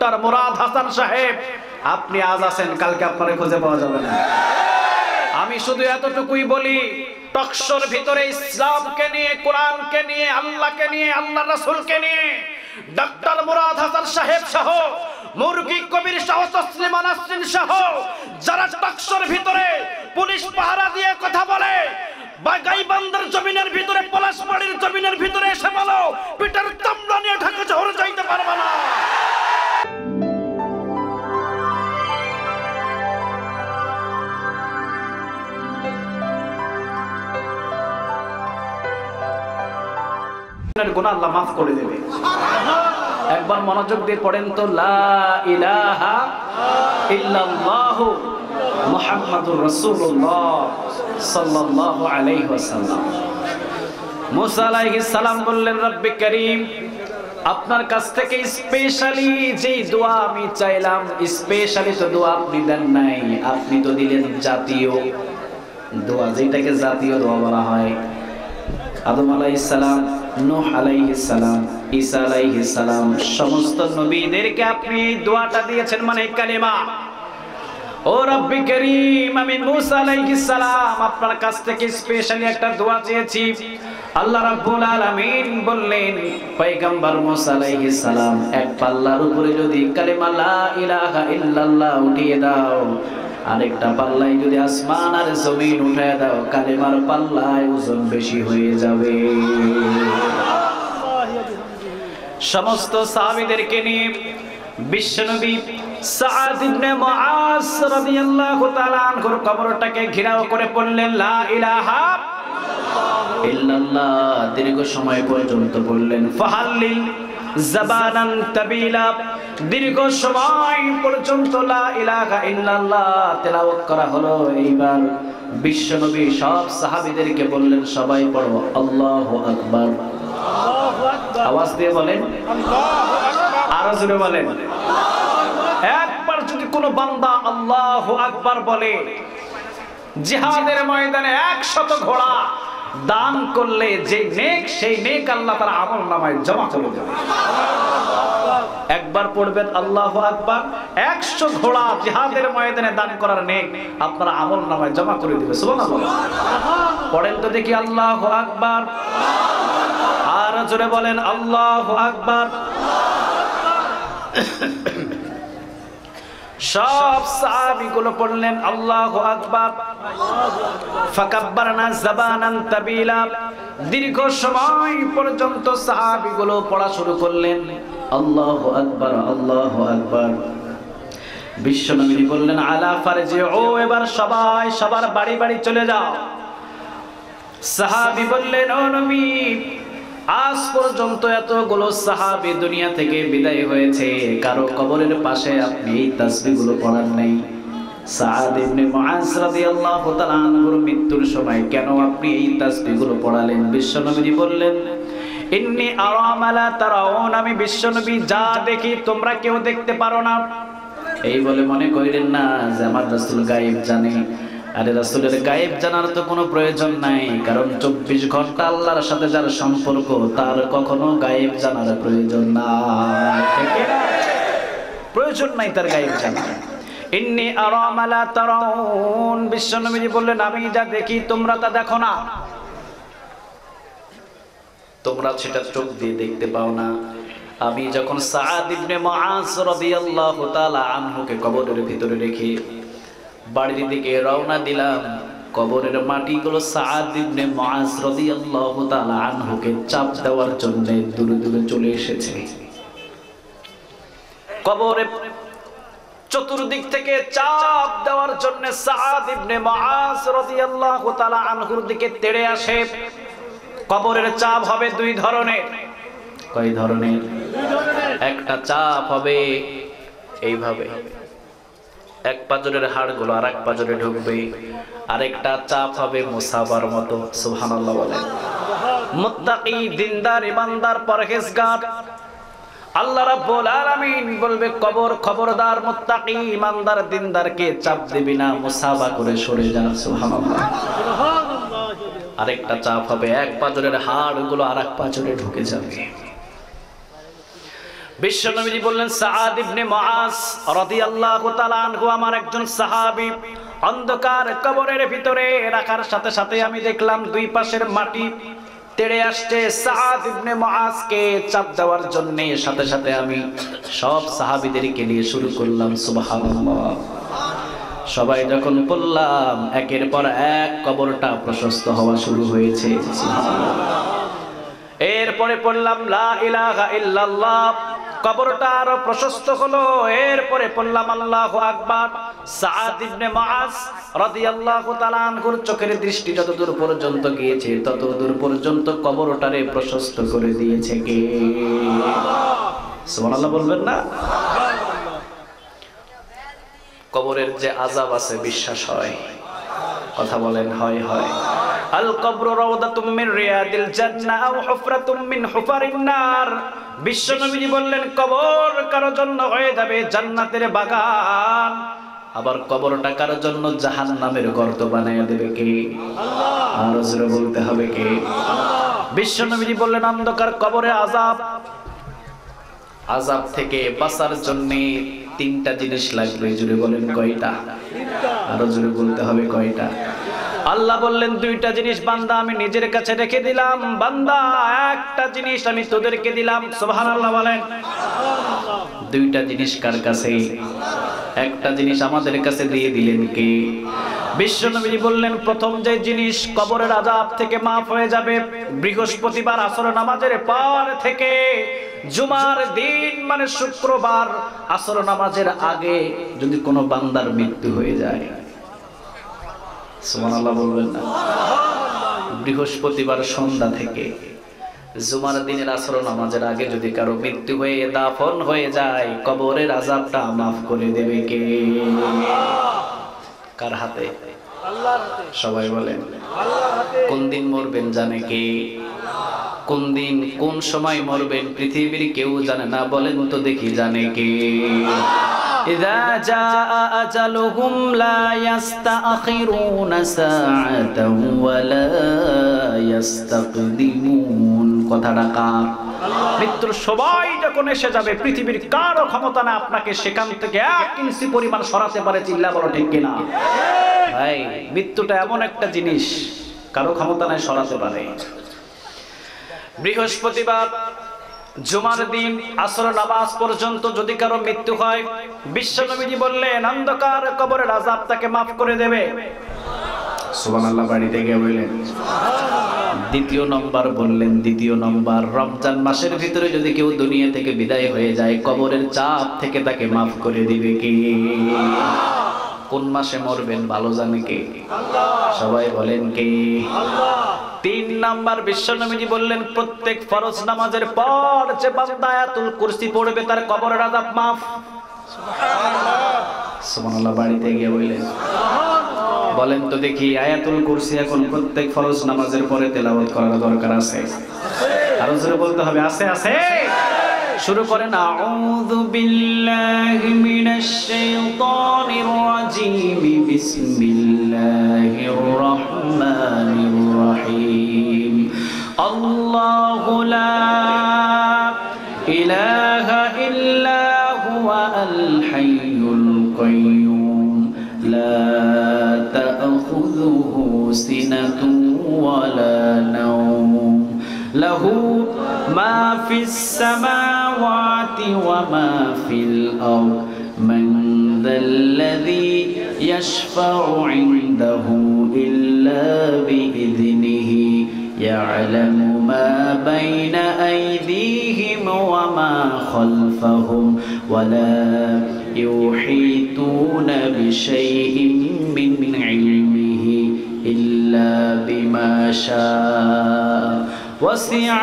Doctor Murad Hasan সাহেব, আপনি আজ আছেন, কালকে আপনারে খুঁজে পাওয়া যাবে না। আমি শুধু এতটুকুই বলি, টকশোর ভিতরে ইসলামকে নিয়ে, কোরআনকে নিয়ে, আল্লাহকে নিয়ে, আল্লাহর রাসূলকে নিয়ে ডক্টর মুরাদ হাসান সাহেব সহ, মুরগি কবির সহ, তসলিমা নাসরিন সহ যারা টকশোর ভিতরে পুলিশ পাহারা দিয়ে কথা বলে, বা গাইবান্ধার জমিনের ভিতরে, পলাশবাড়ির জমিনের ভিতরে এসে বলো পিটার চামড়া নিয়ে ঢাকা শহরে যাইতে পারবে না। গুনাহ আল্লাহ মাফ করে দেবে। একবার মনোযোগ দিয়ে পড়েন তো, লা ইলাহা ইল্লাল্লাহু মুহাম্মাদুর রাসূলুল্লাহ সাল্লাল্লাহু আলাইহি ওয়াসাল্লাম। মুসা আলাইহিস সালাম বললেন, রব্বে করিম, আপনার কাছ থেকে স্পেশালি যে দোয়া আমি চাইলাম, স্পেশালি তো দোয়া আপনি দেন নাই, আপনি তো দিলেন জাতীয় দোয়া, যেটাকে জাতীয় দোয়া বলা হয়। আদম আলাইহিস সালাম, নূহ আলাইহিস সালাম, ঈসা আলাইহিস সালাম, সমস্ত নবীদেরকে আপনি দোয়াটা দিয়েছেন, মানে কালেমা। ও রব্বি করিম, আমি মুসা আলাইহিস সালাম আপনার কাছ থেকে স্পেশালি একটা দোয়া চেয়েছি। আল্লাহ রাব্বুল আলামিন বললেন, পয়গম্বর মুসা আলাইহিস সালাম এক পাল্লার উপরে যদি কালেমা লা ইলাহা ইল্লাল্লাহ উঠিয়ে দাও, আরেকটা পাল্লায় যদি আসমান আর জমিন উঠায় দাও, কালেমার পাল্লায় ওজন বেশি হয়ে যাবে। সমস্ত সাহাবীদেরকে নিয়ে বিশ্বনবী সাআদ ইবনে মুআজ রাদিয়াল্লাহু তাআলা আনহুর কবরটাকে ঘেরাও করে পড়লেন লা ইলাহা ইল্লাল্লাহ, দীর্ঘ সময় পর্যন্ত বললেন। ফাহাল্লিল জাবানান তাবিলা, দীর্ঘ সময় পর্যন্ত লা ইলাহা ইল্লাল্লাহ তেলাওয়াত করা হলো। এইবার বিশ্বনবী সব সাহাবীদেরকে বললেন, সবাই পড়ো আল্লাহু আকবার। আওয়াজ দিয়ে বলেন আল্লাহু আকবার, আরো জোরে বলেন। একবার যদি কোনো বান্দা আল্লাহু আকবার বলে, জিহাদের ময়দানে 100 ঘোড়া দান করলে যে নেক, সেই নেক আল্লাহ তার আমলনামায় জমা করে দেবে। একবার পড়বেন আল্লাহু আকবার, 100 ঘোড়া জিহাদের ময়দানে দান করার নেক আপনার আমলনামায় জমা করে দিবে। সুবহানাল্লাহ। পড়েন তো দেখি আল্লাহু আকবার, আর জোরে বলেন আল্লাহু আকবার। সব সাহাবীগুলো পড়লেন আল্লাহু আকবার। ফাকাব্বারনা যাবানান তাবিলা, দীর্ঘ সময় পর্যন্ত সাহাবীগুলো পড়া শুরু করলেন আল্লাহু আকবার, আল্লাহু আকবার। বিশ্বনবী বললেন আলা ফারজিউ, এবার সবাই সবার বাড়ি বাড়ি চলে যাও। সাহাবী বললেন, ও নবী, আজ পর্যন্ত এতগুলো সাহাবী দুনিয়া থেকে বিদায় হয়েছে, কারো কবরের পাশে আপনি এই তাসবিহগুলো পড়ান নাই। সাআদ ইবনে মুআজ রাদিয়াল্লাহু তাআলা আনহুর মৃত্যুর সময় কেন আপনি এই তাসবিহগুলো পড়ালেন? বিশ্বনবী বললেন, ইন্নী আরা মা লা তারাউন, আমি বিশ্বনবী যা দেখি তোমরা কেউ দেখতে পারো না। এই বলে মনে করিলেন না যে আমার রাসূল গায়েব জানে। আরে রাসূলের গায়েব জানার তো কোনো প্রয়োজন নাই, কারণ 24 ঘন্টা আল্লাহর সাথে যার সম্পর্ক, তার কখনো গায়েব জানার প্রয়োজন নাই। প্রয়োজন নাই তার গায়েব জানার। ইন্নী আরা মা লা তারাউন, বিশ্বনবী বললেন, আমি যা দেখি তোমরা তা দেখো না, তোমরা সেটা চোখ দিয়ে দেখতে পাও না। আমি যখন সাআদ ইবনে মুআজ রাদিয়াল্লাহু তাআলা আনহুকে কবরের ভিতরে রেখে বাড়ির দিকে রওনা দিলাম, কবরের মাটিগুলো সাআদ ইবনে মুআজ রাদিয়াল্লাহু তাআলা আনহুকে চাপ দেওয়ার জন্য দূরে দূরে চলে এসেছে। কবরে চতুর্দিক থেকে চাপ দেওয়ার জন্য সাআদ ইবনে মুআজ রাদিয়াল্লাহু তাআলা আনহুর দিকে তেড়ে আসে। কবরের চাপ হবে দুই ধরনের। কয় ধরনের? একটা চাপ হবে এইভাবে, এক পাজরের হাড়গুলো আর এক পাজরে ঢুকবে, আরেকটা চাপ হবে মুসাবার মতো। সুবহানাল্লাহ বলেন। মুত্তাকি, দিনদার, ইমানদার, পরহেজগার, আল্লাহ রাব্বুল আলামিন বলবে কবর, খবরদার মুত্তাকি, ইমানদার, দিনদারকে চাপ দিবি না, মুসাবা করে সরে যা। সুবহানাল্লাহ। আরেকটা চাপ হবে এক পাজরের হাড়গুলো আর এক পাজরে ঢুকে যাবে। বিশ্ব নবীজি বললেন সাআদ ইবনে মুআজ রাদিয়াল্লাহু তাআলা আনহু আমার একজন সাহাবী, অন্ধকার কবরের ভিতরে রাখার সাথে সাথে আমি দেখলাম দুই পাশের মাটি তেড়ে আসছে সাআদ ইবনে মুআজকে চাপ দেওয়ার জন্য। সাথে সাথে আমি সব সাহাবীদেরকে নিয়ে শুরু করলাম সুবহানাল্লাহ। সবাই যখন পড়লাম একের পর এক কবরটা প্রশস্ত হওয়া শুরু হয়েছে। এরপরে পড়লাম লা ইলাহা ইল্লাল্লাহ, কবরটা আরো প্রশস্ত হলো। এরপরে পড়লাম আল্লাহু আকবার। সাআদ ইবনে মুআজ রাদিয়াল্লাহু তাআলা আনহুর চোখের দৃষ্টি যতদূর পর্যন্ত গিয়েছে ততদূর পর্যন্ত কবরটারে প্রশস্ত করে দিয়েছে কে? সুবহানাল্লাহ বলবেন না? কবরের যে আযাব আছে বিশ্বাস হয়? কথা বলেন হয়? আল কবরু রাওদাতুম মিন রিয়াদিল জান্নাহ আও হুফরাতুম মিন হুফারিন নার। বিশ্ব নবীজি বললেন কবর কারো জন্য হয়ে যাবে জান্নাতের বাগান, আবার কবরটা কারো জন্য জাহান্নামের গর্ত বানিয়ে দেবে কে? আল্লাহ। আর জোরে বলতে হবে কে? আল্লাহ। বিশ্ব নবীজি বললেন অন্ধকার কবরে আযাব থেকে বাঁচার জন্য তিনটা জিনিস লাগবে। জোরে বলেন কয়টা? আরো জোরে বলতে হবে কয়টা? আল্লাহ বললেন দুইটা জিনিস বান্দা আমি নিজের কাছে রেখে দিলাম, বান্দা একটা জিনিস আমি তোদেরকে দিলাম। সুবহানাল্লাহ বলেন। দুইটা জিনিস কার কাছে? একটা জিনিস আমাদের কাছে দিয়ে দিলেন কে? বিশ্ব নবী বললেন প্রথম যে জিনিস কবরের আযাব থেকে মাফ হয়ে যাবে বৃহস্পতিবার আসর নামাজের পর থেকে জুমার দিন মানে শুক্রবার আসর নামাজের আগে যদি কোনো বান্দার মৃত্যু হয়ে যায়, সুবহানাল্লাহ বলবেন না? বৃহস্পতিবার সন্ধ্যা থেকে জুমার দিনের আসর নামাজের আগে যদি কারো মৃত্যু হয়ে দাফন হয়ে যায় কবরের আযাবটা মাফ করে দেবে কে? কার হাতে? আল্লাহর হাতে। সবাই বলেন আল্লাহর হাতে। কোন দিন মরবেন জানে কে? কোন দিন কোন সময় মরবেন পৃথিবীর কেউ জানে না। বলেন তো দেখি জানে কে? ইযা জাআ আজালুহুম লা ইস্তাখিরুনা সাআতাও ওয়া লা ইস্তাকদিমুন। কথাটা কার? আল্লাহ। মৃত্যুর সময় যখন এসে যাবে পৃথিবীর কারো ক্ষমতা না আপনাকে সেখান থেকে 1 ইঞ্চি পরিমাণ সরাতে পারে। চিল্লা বলো ঠিক কিনা? ভাই মৃত্যুটা এমন একটা জিনিস কারো ক্ষমতা নাই সরাতে পারে। বৃহস্পতিবার জুমার দিন আসর নামাজ পর্যন্ত যদি কারো মৃত্যু হয় বিশ্ব নবীজি বললেন অন্ধকার কবরের আযাব তাকে মাফ করে দেবে। সুবহানাল্লাহ বাড়িতে গিয়ে বললেন। দ্বিতীয় নম্বর বললেন, দ্বিতীয় নম্বর রমজান মাসের ভিতরে যদি কেউ দুনিয়া থেকে বিদায় হয়ে যায় কবরের চাপ থেকে তাকে মাফ করে দিবে কে? কোন মাসে মরবেন ভালো জানে কে? আল্লাহ। সবাই বলেন কে? আল্লাহ। 3 নাম্বার বিশ্ব নবীজি বললেন প্রত্যেক ফরজ নামাজের পর যে বান্দা আয়াতুল কুরসি পড়বে তার কবরের আযাব মাফ। সুবহানাল্লাহ। সুবহানাল্লাহ বাড়িতে গিয়ে বললেন। বলেন তো দেখি আয়াতুল কুরসি এখন প্রত্যেক ফরজ নামাজের পরে তেলাওয়াত করার দরকার আছে? আরো জোরে বলতে হবে আছে আছে। শুরু করেন আউযু বিল্লাহি মিনাশ শাইতানির রাজীম বিসমিল্লাহির রাহমানির রাহিম। আল্লাহু লা ইলাহা ইল্লা হুয়া আল হাইয়ুল কাইয়্যুম লা তা'খুযুহু সিনাতুন ওয়া লা নাওম লাহু মা ফিস সামাওয়াতি ওয়া মা ফিল আরদ মান যাল্লাযী ইয়াশফা'ু 'ইনদাহু ইল্লা বিইذনিহি ইয়া'লামু মা বাইনা আইদিহিম ওয়া মা খালফাহুম ওয়া লা ইউহীতুনা বিশাইইন মিন ইলমিহি ইল্লা বিমা শা'a وسع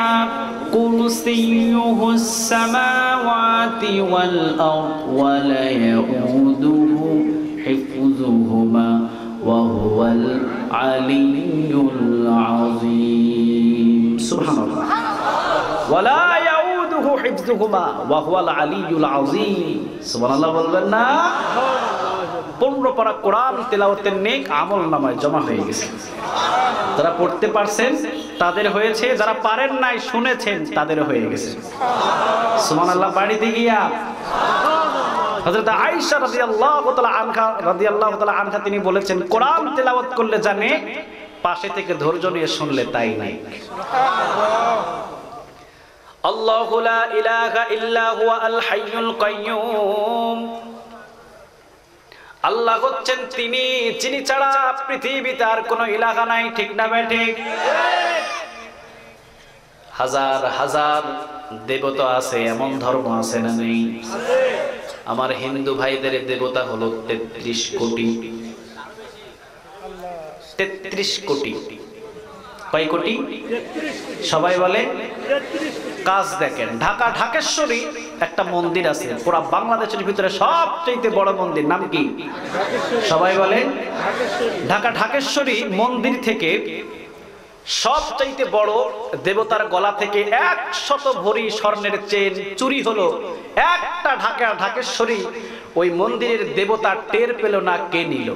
كرسيه السماوات والأرض ولا يؤوده حفظهما وهو العلي العظيم سبحان الله ولا يؤوده حفظهما وهو العلي العظيم سبحان الله বলবেন না 15 পারা কোরআন তেলাওয়াতের নেক আমল নামায় জমা হয়ে গেছে। যারা পড়তে পারছেন তাদের হয়েছে, যারা পারেন নাই শুনেছেন তাদের হয়ে গেছে। সুবহানাল্লাহ। বাড়িতে গিয়া হযরত আয়েশা রাদিয়াল্লাহু তাআলা আনহা তিনি বলেছেন, কোরআন তেলাওয়াত করলে জানে, পাশে থেকে ধৈর্য নিয়ে শুনলে তাই নাই। আল্লাহু লা ইলাহা ইল্লা হুয়া আল হাইয়ুল কাইয়্যুম। আল্লাহ হচ্ছেন তিনি, যিনি ছাড়া পৃথিবীতে আর কোনো ইলাহা নাই। ঠিক না ঠিক? হাজার হাজার দেবতা আছে, এমন ধর্ম আছে না নেই? আমার হিন্দু ভাইদের দেবতা হলো 33 কোটি। 33 কোটি। কয় কোটি? সবাই বলে। কাজ দেখেন, ঢাকা ঢাকেশ্বরী একটা মন্দির আছে, পুরো বাংলাদেশের ভিতরে সবচেয়ে বড় মন্দির, নাম কি? সবাই বলেন। ঢাকা ঢাকেশ্বরী মন্দির থেকে সবচেয়ে বড় দেবতার গলা থেকে 100 ভরি স্বর্ণের চেন চুরি হলো। একটা ঢাকা ঢাকেশ্বরী ওই মন্দিরের দেবতা টের পেল না, কে নিল?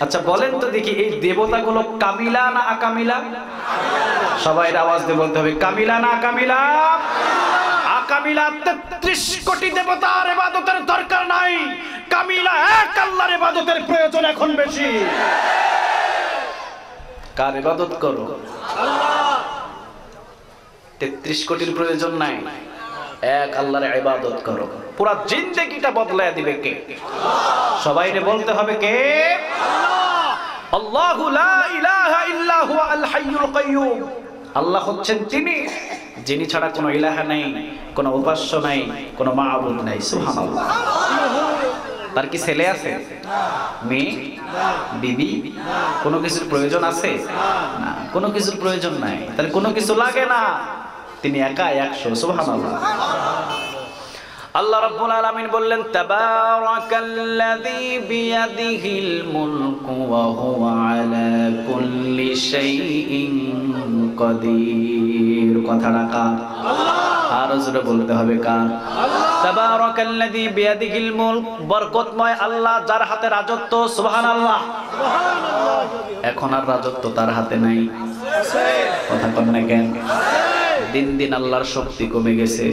আচ্ছা বলেন তো দেখি, এই দেবতাগুলো কামিলা না আকামিলা? সবাই আওয়াজ দিয়ে বলতে হবে, কামিলা না আকামিলা? আকামিলা। 33 কোটি দেবতার ইবাদতের দরকার নাই, কামিলা এক আল্লাহর ইবাদতের প্রয়োজন এখন বেশি। কার ইবাদত করো? আল্লাহ। 33 কোটির প্রয়োজন নাই, এক আল্লাহর ইবাদত করো। পুরো জিন্দেগিটা বদলায় দিবে কে? সবাইরে বলতে হবে কে? আল্লাহু লা ইলাহা ইল্লা হুয়া আল হাইয়ুল কাইয়্যুম। আল্লাহ হচ্ছেন তিনি, যিনি ছাড়া কোনো ইলাহা নাই, কোনো উপাস্য নাই, কোনো মাবুদ নাই। সুবহানাল্লাহ। তার কি ছেলে আছে, মেয়ে, বিবি? কোনো কিছুর প্রয়োজন আছে না, কোনো কিছুর প্রয়োজন নাই, তার কোনো কিছু লাগে না, তিনি একা 100। সুবহানাল্লাহ। আল্লাহ রাব্বুল আলামিন বললেন, তাবারাকাল্লাযী বিয়াদিহিল মুলকু ওয়া হুয়া আলা কুল্লি শাইইন কাদির। কথাটা কার? আল্লাহ। আর জোরে বলতে হবে কার? আল্লাহ। তাবারাকাল্লাযী বিয়াদিহিল মুলক, বরকতময় আল্লাহ যার হাতে রাজত্ব। সুবহানাল্লাহ। সুবহানাল্লাহ। এখন আর রাজত্ব তার হাতে নাই। কথা কন না কেন? দিন দিন আল্লাহর শক্তি কমে গেছে,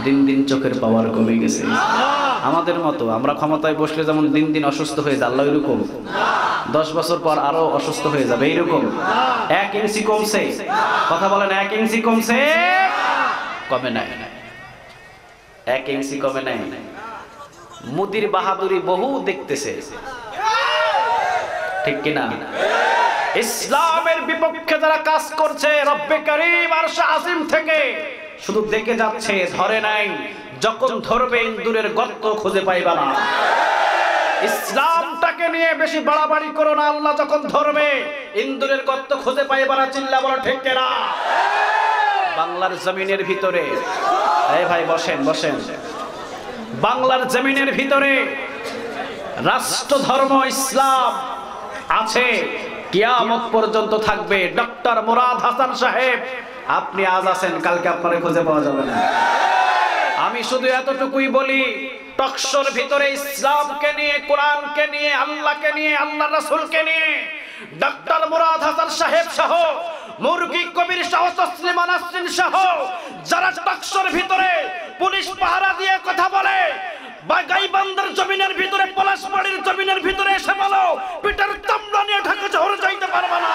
দিন দিন চোখের পাওয়ার কমে গেছে। আমাদের মতো আমরা ক্ষমতায় বসলে যেমন দিন দিন অসুস্থ হয়ে যায়, আল্লাহ এরকম 10 বছর পর আরো অসুস্থ হয়ে যাবে, এইরকম। 1 ইঞ্চি কমছে? কথা বলেন, 1 ইঞ্চি কমছে? কমে নাই, 1 ইঞ্চি কমে নাই। মুদির বাহাদুরি বহু দেখতেছে, ঠিক কিনা? ইসলামের বিপক্ষে যারা কাজ করছে, রব্বে কারীম আরশে আজিম থেকে শুধু দেখে যাচ্ছে, ধরে নাই। যখন ধরবে ইন্দুরের গর্ত খুঁজে পাইবা না। ইসলামটাকে নিয়ে বেশি বাড়াবাড়ি করো না, আল্লাহ যখন ধরবে ইন্দুরের গর্ত খুঁজে পাইবা না। চিল্লা বলো ঠিক কিনা? বাংলার জমিনের ভিতরে, এই ভাই বসেন বসেন, বাংলার জমিনের ভিতরে রাষ্ট্র ধর্ম ইসলাম আছে, কিয়ামত পর্যন্ত থাকবে। ডক্টর মুরাদ হাসান সাহেব, আপনি আজ আছেন, কালকে আপনারে খুঁজে পাওয়া যাবে না। আমি শুধু এতটুকুই বলি, টকশোর ভিতরে ইসলামকে নিয়ে, কোরআনকে নিয়ে, আল্লাহকে নিয়ে, আল্লাহ রাসূলকে নিয়ে ডক্টর মুরাদ হাসান সাহেব সহ, মুরগি কবির সহ, তসলিমা নাসরিন সহ যারা টকশোর ভিতরে পুলিশ পাহারা দিয়ে কথা বলে, গাইবান্ধার জমিনের ভিতরে, পলাশবাড়ির জমিনের ভিতরে এসে বলো, পিটার চামড়া নিয়ে ঢাকা শহরে যাইতে পারবে না।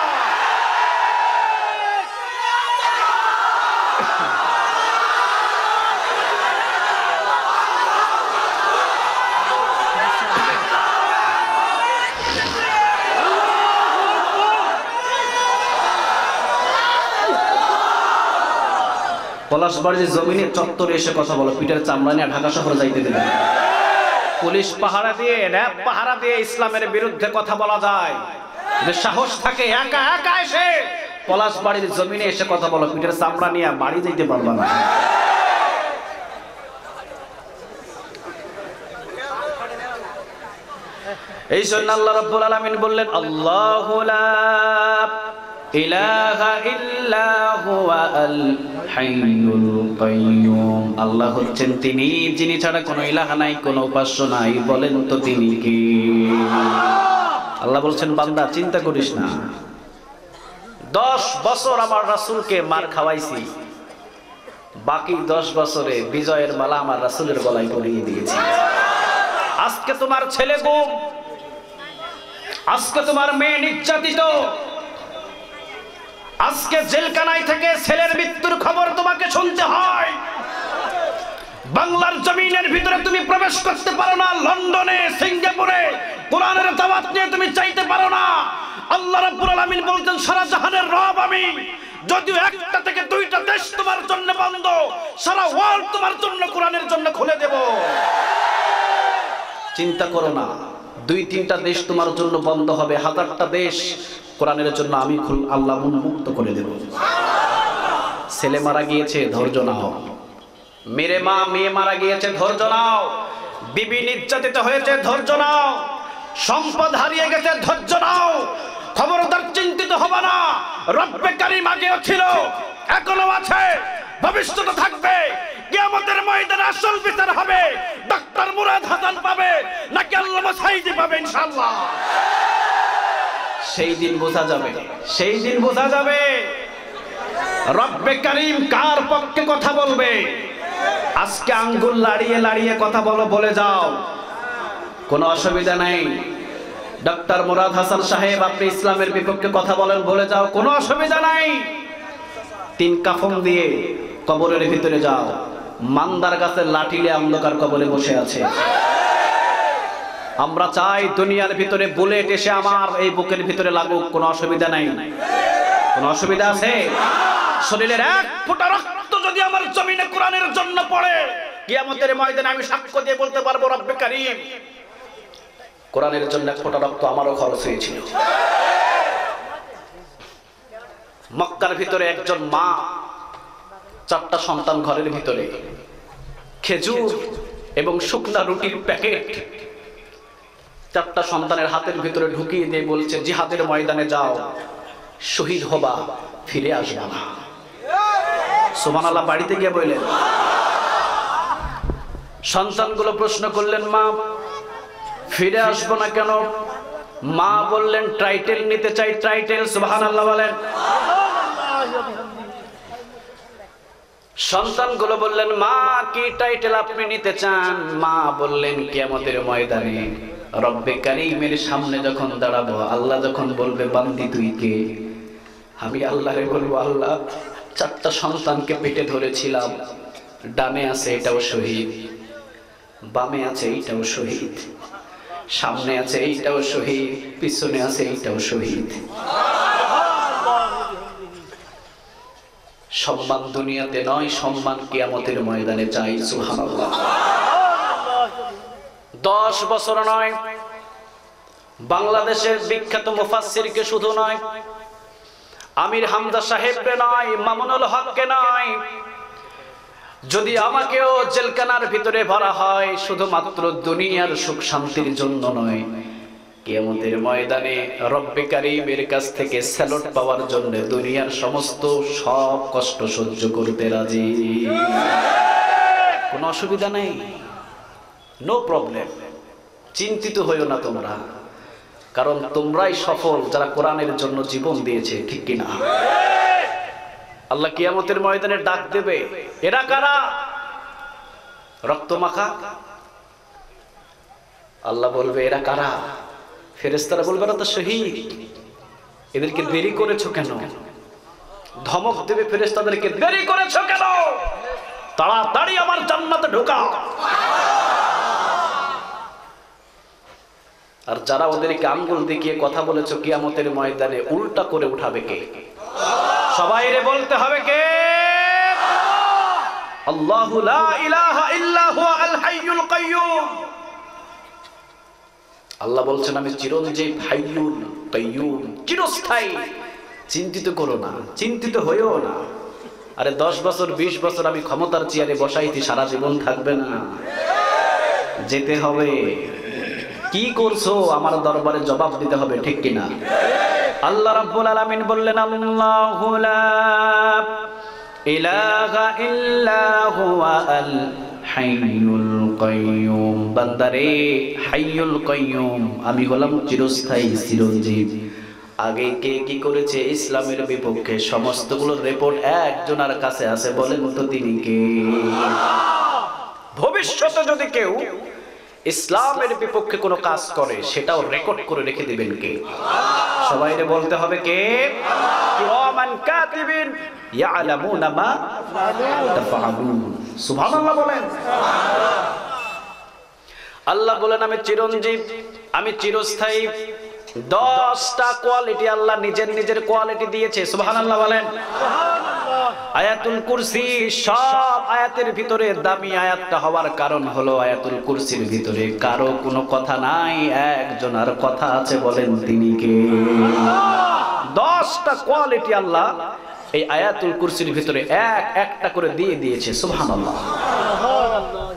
পলাশবাড়ির জমিনে চত্বরে এসে কথা বলো, পিটার চামড়া নিয়ে ঢাকা শহরে যাইতে দেবে না। পুলিশ পাহারা দিয়ে, র্যাব পাহারা দিয়ে ইসলামের বিরুদ্ধে কথা বলা যায়, যে সাহস থাকে একা একা এসে পলাশবাড়ির জমিনে এসে কথা বলো, পিটার চামড়া নিয়ে বাড়ি যাইতে পারবা না। এই জন্য আল্লাহ রাব্বুল আলামিন বললেন, আল্লাহু লা ইলাহা ইল্লা হুয়া আল হাইয়ুল কাইয়্যুম। আল্লাহ হচ্ছেন তিনি, যিনি ছাড়া কোনো ইলাহা নাই, কোনো উপাস্য নাই। বলেন তো তিনি কে? আল্লাহ বলছেন বান্দা চিন্তা করিস না, 10 বছর আমার রাসূলকে মার খাওয়াইছি, বাকি 10 বছরে বিজয়ের মালা আমার রাসূলের গলায় পরিয়ে দিয়েছি। আজকে তোমার ছেলে গুম, আজকে তোমার মেয়ে নির্যাতিত, আজকে জেলখানায় থেকে ছেলের মৃত্যুর খবর তোমাকে শুনতে হয়। বাংলার জমিনের ভিতরে তুমি প্রবেশ করতে পারো না, লন্ডনে সিঙ্গাপুরে কোরআনের দাওয়াত নিয়ে তুমি চাইতে পারো না। আল্লাহ রাব্বুল আলামিন বলতেন সারা জাহানের রব আমি, যদিও একটা থেকে 2টা দেশ তোমার জন্য বন্ধ, সারা ওয়ার্ল্ড তোমার জন্য কোরআনের জন্য খুলে দেব। চিন্তা করো না, 2-3টা দেশ তোমার জন্য বন্ধ হবে, 1000টা দেশ কোরআনের জন্য আমি আল্লাহ উন্মুক্ত করে দেব। ছেলে মারা গিয়েছে, ধৈর্য নাও। মেরে মা মেয়ে মারা গিয়েছে, ধৈর্য নাও। বিবি নির্যাতিত হয়েছে, ধৈর্য নাও। সম্পদ হারিয়ে গেছে, ধৈর্য নাও। খবরদার চিন্তিত হবে না, রব্বে কারীম আগেও ছিল, এখনো আছে, ভবিষ্যতে থাকবে। কিয়ামতের ময়দানে আসল বিচার হবে। ডক্টর মুরাদ হাসান পাবে নাকি আল্লামা সাইদি পাবে ইনশাআল্লাহ। সেই দিন বোঝা যাবে, সেই দিন বোঝা যাবে রব্বে কারীম কার পক্ষে কথা বলবে। আজকে আঙ্গুল লাড়িয়ে লাড়িয়ে কথা বলে যাও, কোনো অসুবিধা নাই। ডক্টর মুরাদ হাসান সাহেব আপনি ইসলামের বিপক্ষে কথা বলেন, বলে যাও, কোনো অসুবিধা নাই। 3 কাফন দিয়ে কবরের ভিতরে যাও। মান্দার গাছের লাঠিলে অন্ধকার কবরে বসে আছে। আমরা চাই দুনিয়ার ভিতরে বুলেট এসে আমার এই বুকের ভিতরে লাগুক, কোনো অসুবিধা নাই। কোনো অসুবিধা আছে? শরীরের 1 ফোঁটা রক্ত যদি আমার জমিনে কোরআনের জন্য পড়ে, কিয়ামতের ময়দানে আমি সাক্ষ্য দিয়ে বলতে পারবো রব্বে কারীম কোরআনের জন্য 1 ফোঁটা রক্ত আমারও খরচ হয়েছিল। মক্কার ভিতরে একজন মা, 4টা সন্তান ঘরের ভিতরে, খেজুর এবং শুকনা রুটির প্যাকেট 4টা সন্তানের হাতের ভিতরে ঢুকিয়ে দিয়ে বলছে জিহাদের ময়দানে যাও, শহীদ হবা, ফিরে আসবা না। সুবহানাল্লাহ। বাড়িতে গিয়ে বললেন, সন্তানগুলো প্রশ্ন করলেন মা ফিরে আসবো না কেন? মা বললেন টাইটেল নিতে চাই, টাইটেল। সুবহানাল্লাহ বলেন। সন্তানগুলো বললেন মা কি টাইটেল আপনি নিতে চান? মা বললেন কিয়ামতের ময়দানে রব্বে কারীমের সামনে যখন দাঁড়াবো, আল্লাহ যখন বলবে বান্দি তুই কে, আমি আল্লাহরে বলবো আল্লাহ 4টা সন্তানকে পেটে ধরেছিলাম, ডানে আছে এটাও শহীদ, বামে আছে এইটাও শহীদ, সামনে আছে এইটাও শহীদ, পিছনে আছে এইটাও শহীদ। সম্মান দুনিয়াতে নয়, সম্মান কিয়ামতের ময়দানে চাই। সুবহানাল্লাহ। 10 বছর নয়, বাংলাদেশের বিখ্যাত মুফাসসিরকে শুধু নয়, আমির হামজা সাহেবকে নয়, মামুনুল হককে নয়, যদি আমাকেও জেলখানার ভিতরে ভরা হয় শুধুমাত্র দুনিয়ার সুখ শান্তির জন্য নয়, কিয়ামতের ময়দানে রব্বে কারীমের কাছ থেকে স্যালুট পাওয়ার জন্য দুনিয়ার সমস্ত সব কষ্ট সহ্য করতে রাজি। কোনো অসুবিধা নেই, নো প্রবলেম। চিন্তিত হইও না তোমরা, কারণ তোমরাই সফল যারা কোরআনের জন্য জীবন দিয়েছে, ঠিক কিনা? আল্লাহ কিয়ামতের ময়দানে ডাক দেবে, এরা কারা? রক্ত মাখা। আল্লাহ বলবে এরা কারা? ফেরেশতারা বলবে এরা তো শহীদ, এদেরকে দেরি করেছো কেন? ধমক দেবে ফেরেশতাদেরকে, দেরি করেছো কেন? তাড়াতাড়ি আমার জান্নাতে ঢোকাও। আর যারা ওদেরকে আঙ্গুল দেখিয়ে কথা বলেছো কিয়ামতের ময়দানে উল্টা করে উঠাবে কে? সবাইরে বলতে হবে কে? আল্লাহু লা ইলাহা ইল্লা হুয়া আল হাইয়ুল কাইয়্যুম। আল্লাহ বলছেন আমি চিরঞ্জীব, হাইয়ুল কাইয়্যুম, চিরস্থায়ী। চিন্তিত করো না, চিন্তিত হইও না। আরে 10 বছর 20 বছর আমি ক্ষমতার চেয়ারে বসাইছি, সারা জীবন থাকবে না, যেতে হবে। কি করছো আমার দরবারে জবাব দিতে হবে, ঠিক কিনা? আল্লাহ রাব্বুল আলামিন বললেন আল্লাহু লা ইলাহা ইল্লা হুয়া আল হাইয়ুল কাইয়ুম। বান্দারে হাইয়ুল কাইয়ুম, আমি হলাম চিরস্থায়ী চিরঞ্জীব। আগে কে কি করেছে ইসলামের বিপক্ষে সমস্তগুলোর রিপোর্ট একজনের কাছে আছে, বলেন তো তিনি কে? ভবিষ্যতে যদি কেউ ইসলামের বিপক্ষে কোনো কাজ করে সেটাও রেকর্ড করে রেখে দিবেন কে? সবাইরে বলতে হবে কে? কিরামান কাতিবিন ইয়ালামুনা মা তাফআলুন। সুবহানাল্লাহ বলেন। আল্লাহ বলেন আমি চিরঞ্জীব, আমি চিরস্থায়ী। 10টা কোয়ালিটি আল্লাহ নিজের কোয়ালিটি দিয়েছে। সুবহানাল্লাহ বলেন। আয়াতুল কুরসি সব আয়াতের ভিতরে দামি আয়াতটা হওয়ার কারণ হলো আয়াতুল কুরসির ভিতরে কারো কোনো কথা নাই, একজনের কথা আছে, বলেন তিনি কে? 10টা কোয়ালিটি আল্লাহ এই আয়াতুল কুরসির ভিতরে একটা করে দিয়ে দিয়েছে। সুবহানাল্লাহ।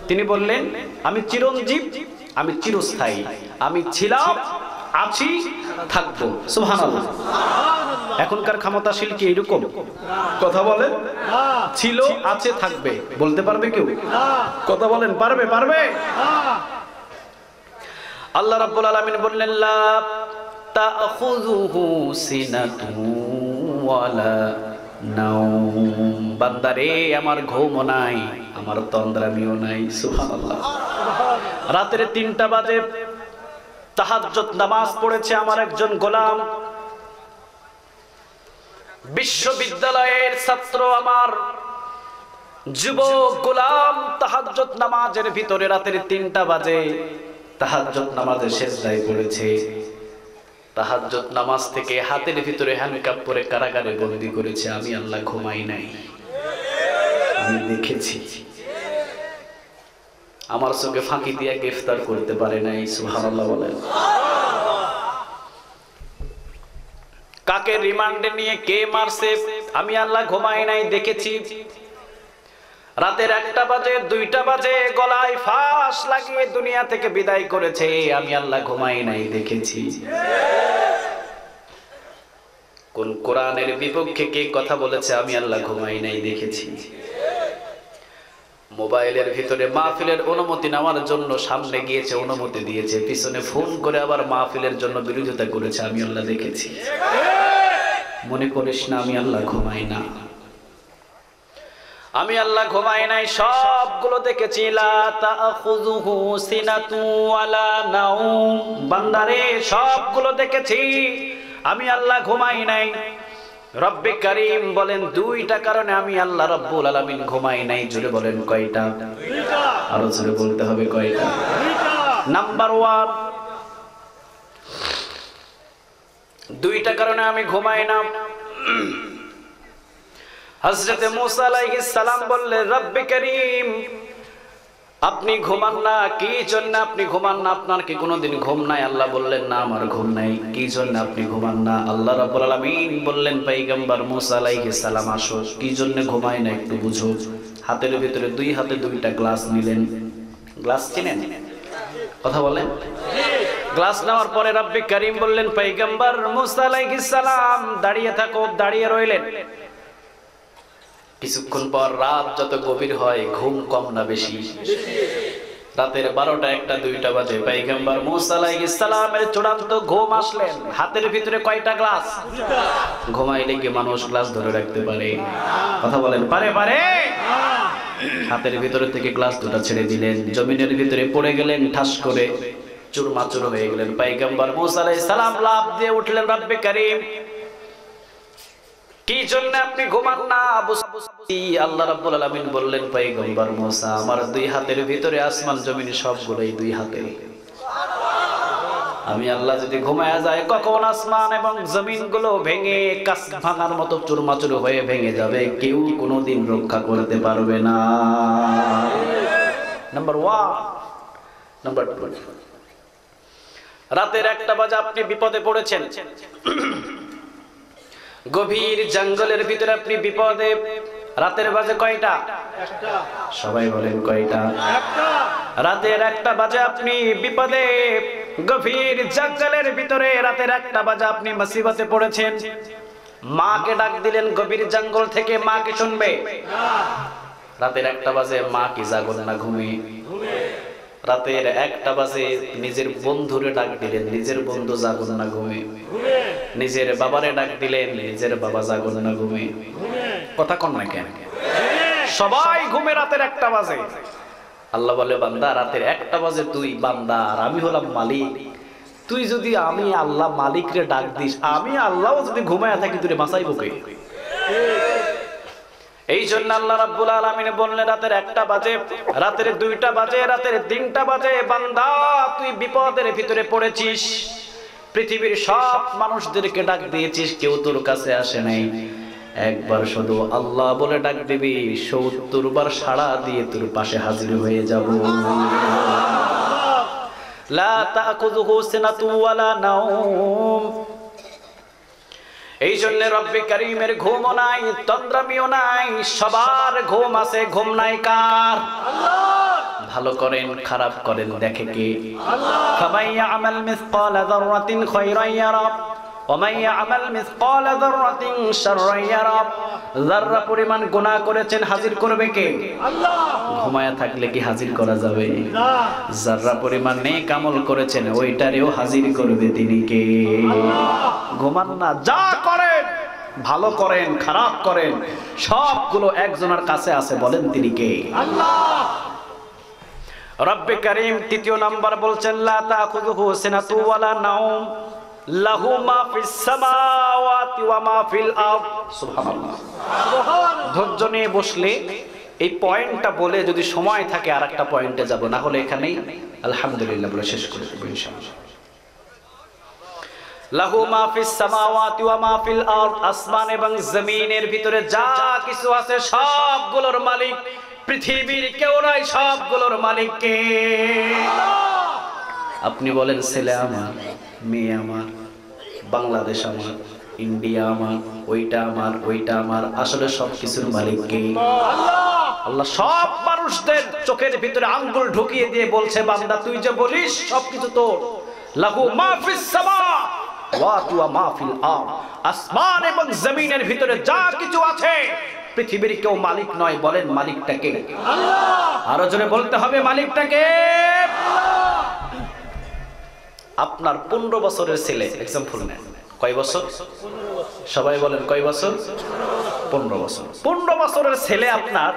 তিনি বললেন আমি চিরঞ্জীব, আমি চিরস্থায়ী, আমি ছিলাম, আছি, থাকবো। সুবহানাল্লাহ। এখনকার ক্ষমতাশীল কি এরকম কথা বলে? ছিল, আছে, থাকবে বলতে পারবে কেউ? কথা বলেন, পারবে? আল্লাহ রাব্বুল আলামিন বললেন লা তাখুযুহু সিনাতুন ওয়ালা নাওম। বান্দারে আমার ঘুমও নাই, আমার তন্দ্রামিও নাই। সুবহানাল্লাহ। রাতের 3টা বাজে তাহাজ্জুদ নামাজ পড়েছে আমার একজন গোলাম, বিশ্ববিদ্যালয়ের ছাত্র, আমার যুবক গোলাম। তাহাজ্জুদ নামাজের ভিতরে রাতের 3টা বাজে তাহাজ্জুদ নামাজের সিজদায় পড়েছে। তাহাজ্জুদ নামাজ থেকে হাতের ভিতরে হ্যান্ডকাপ পরে কারাগারে বন্দী করেছে। আমি আল্লাহ ঘুমাই নাই, আমি দেখেছি। আমার চোখে ফাঁকি দিয়ে গ্রেফতার করতে পারে নাই। সুবহানাল্লাহ বলেন। কাকে রিমান্ডে নিয়ে কে মারছে আমি আল্লাহ ঘুমাই নাই, দেখেছি। রাতের 1টা বাজে 2টা বাজে গলায় ফাঁস লাগিয়ে দুনিয়া থেকে বিদায় করেছে, আমি আল্লাহ ঘুমাই নাই, দেখেছি। কোন কোরআনের বিপক্ষে কে কথা বলেছে আমি আল্লাহ ঘুমাই নাই, দেখেছি। মোবাইলের ভিতরে মাহফিলের অনুমতি নেওয়ার জন্য সামনে গিয়েছে, অনুমতি দিয়েছে, পিছনে ফোন করে আবার মাহফিলের জন্য বিরোধিতা করেছে, আমি আল্লাহ দেখেছি। মনে করিস না আমি আল্লাহ ঘুমাই না, আমি আল্লাহ ঘুমাই নাই, সবগুলো দেখেছি। লা তাখুযুহু সিনাতুন ওয়ালা নাওম। বান্দারে সবগুলো দেখেছি, আমি আল্লাহ ঘুমাই নাই। রব্বে কারীম বলেন 2টা কারণে আমি আল্লাহ রাব্বুল আলামিন ঘুমাই নাই। জোরে বলেন কয়টা? আরো জোরে বলতে হবে কয়টা? নাম্বার 1, 2টা কারণে আমি ঘুমাই না। হযরত মুসা আলাইহিস সালাম বললেন রব্বে কারীম আপনি ঘুমান না, কি জন্য আপনি ঘুমান না? আপনার কি কোনোদিন ঘুম নাই? আল্লাহ বললেন না, আমার ঘুম নাই। কি জন্য আপনি ঘুমান না? আল্লাহ রাব্বুল আলামিন বললেন পয়গম্বর মুসা আলাইহিস সালাম আসো, কি জন্য ঘুমায় না একটু বুঝো। হাতের ভিতরে 2 হাতে 2টা গ্লাস নিলেন। গ্লাস চিনেন? কথা বলেন। গ্লাস নেওয়ার পরে রব্বে কারীম বললেন পয়গম্বর মুসা আলাইহিস সালাম দাঁড়িয়ে থাকো। দাঁড়িয়ে রইলেন। কিছুক্ষণ পর রাত যত গভীর হয় ঘুম কম না বেশি? রাতের 12টা 1টা 2টা বাজে পয়গম্বর মুসা আলাইহিস সালামের চূড়ান্ত ঘুম আসলেন। হাতের ভিতরে কয়টা গ্লাস? ঘুমাইলে কি মানুষ গ্লাস ধরে রাখতে পারে? কথা বলেন, পারে? হাতের ভিতরে থেকে গ্লাস 2টা ছেড়ে দিলেন, জমিনের ভিতরে পড়ে গেলেন, ঠাস করে চুরমাচুর হয়ে গেলেন। পয়গম্বর মুসা আলাইহিস সালাম লাফ দিয়ে উঠলেন, রব্বে কারীম কি জন্য আপনি ঘুমান না? আল্লাহ রাব্বুল আলামিন বললেন পয়গম্বর মুসা আমার 2 হাতের ভিতরে আসমান জমিন সবগুলোই 2 হাতে। আমি আল্লাহ যদি ঘুমায়া যায় কখন আসমান এবং জমিন গুলো ভেঙে কাঁচ ভাঙার মতো চুরমাচুর হয়ে ভেঙে যাবে, কেউ কোনোদিন রক্ষা করতে পারবে না। নাম্বার 1। নাম্বার 2, রাতের 1টা বাজে আপনি বিপদে পড়েছেন, গভীর জঙ্গলের ভিতরে আপনি বিপদে। রাতের বাজে কয়টা? সবাই বলেন কয়টা? রাতের 1টা বাজে আপনি বিপদে, গভীর জঙ্গলের ভিতরে রাতের 1টা বাজে আপনি মুসিবতে পড়েছেন। মাকে ডাক দিলেন গভীর জঙ্গল থেকে, মা কি শুনবে? রাতের 1টা বাজে মা কি জাগন না ঘুমিয়ে? রাতের 1টা বাজে নিজের বন্ধুরে ডাক দিলেন, নিজের বন্ধু জাগন না ঘুমিয়ে? নিজের বাবারে ডাক দিলেন, নিজের বাবা জাগন না ঘুমিয়ে? কথা কন না কেন? সবাই ঘুমে রাতের 1টা বাজে। আল্লাহ বলে, বান্দা রাতের 1টা বাজে তুই বান্দা আর আমি হলাম মালিক। তুই যদি আমি আল্লাহ মালিক রে ডাক দিস, আমি আল্লাহও যদি ঘুমায় থাকি তুই বাঁচাইব কে? এই জন্য আল্লাহ রাব্বুল আলামিন বললেন রাতের 1টা বাজে, রাতের 2টা বাজে, রাতের 3টা বাজে, বান্দা তুই বিপদের ভিতরে পড়েছিস, পৃথিবীর সব মানুষদেরকে ডাক দিয়েছিস, কেউ তোর কাছে আসে নাই, একবার শুধু আল্লাহ বলে ডাক দিবি, 70 বার সাড়া দিয়ে তোর পাশে হাজির হয়ে যাব। লা তাকুযুহু সিনাতু ওয়ালা নাওম। এই জন্য রব্বে কারীমের ঘুমও নাই, তন্দ্রামিও নাই, সবার ঘুম আছে, ঘুম নাই কার? আল্লাহ। ভালো করেন খারাপ করেন দেখে কে? আল্লাহ। ফামান ইয়ামাল মিসকালা যাররাতিন খায়রান ইয়ারা ওয়া মান ইয়ামাল মিসকালা যাররাতিন শাররান ইয়ারা। যাররা পরিমাণ গুনাহ করেছেন হাজির করবে কে? আল্লাহ। ঘুমায়া থাকলে কি হাজির করা যাবে? না। যাররা পরিমাণ নেক আমল করেছেন ওইটারেও হাজির করবে তিনি কে? আল্লাহ। ঘুমান না, যা করেন ভালো করেন খারাপ করেন সবগুলো একজনের কাছে আছে, বলেন তিনি কে? আল্লাহ। রব্বে কারীম 3য় নাম্বার বলছেন লা তাখুযুহু সিনাতু ওয়ালা নাওম লাহু মা ফিস সামাওয়াতি ওয়া মা ফিল আরদ। সুবহানাল্লাহ। ধৈর্য নিয়ে বসলে এই পয়েন্টটা বলে যদি সময় থাকে আরেকটা পয়েন্টে যাব, না হলে এখানেই আলহামদুলিল্লাহ বলে শেষ করে দেব ইনশাআল্লাহ। লাহু মা ফিস সামাওয়াতি ওয়া মা ফিল আরদ। আসমান এবং জমিনের ভিতরে যা কিছু আছে সবগুলোর মালিক পৃথিবীর কেউ নাই, সবগুলোর মালিক কে? আপনি বলেন ছেলে আমার, মেয়ে আমার, বাংলাদেশ আমার, ইন্ডিয়া আমার, ওইটা আমার, ওইটা আমার, আসলে সবকিছুর মালিক কে? আল্লাহ। আল্লাহ সব মানুষদের চোখের ভিতরে আঙ্গুল ঢুকিয়ে দিয়ে বলছে, বান্দা তুই যে বলিস সবকিছু তোর। লাহু মা ফিস সামাওয়াতি ওয়া মা ফিল আরদ। আসমান এবং জমিনের ভিতরে যা কিছু আছে পৃথিবীর কেউ মালিক নয়, বলেন মালিকটা কে? আল্লাহ। আরো জোরে বলতে হবে মালিকটা কে? আল্লাহ। আপনার 15 বছরের ছেলে, एग्जांपल নেন, কয় বছর? সবাই বলেন কয় বছর? 15 বছর। 15 বছরের ছেলে আপনার,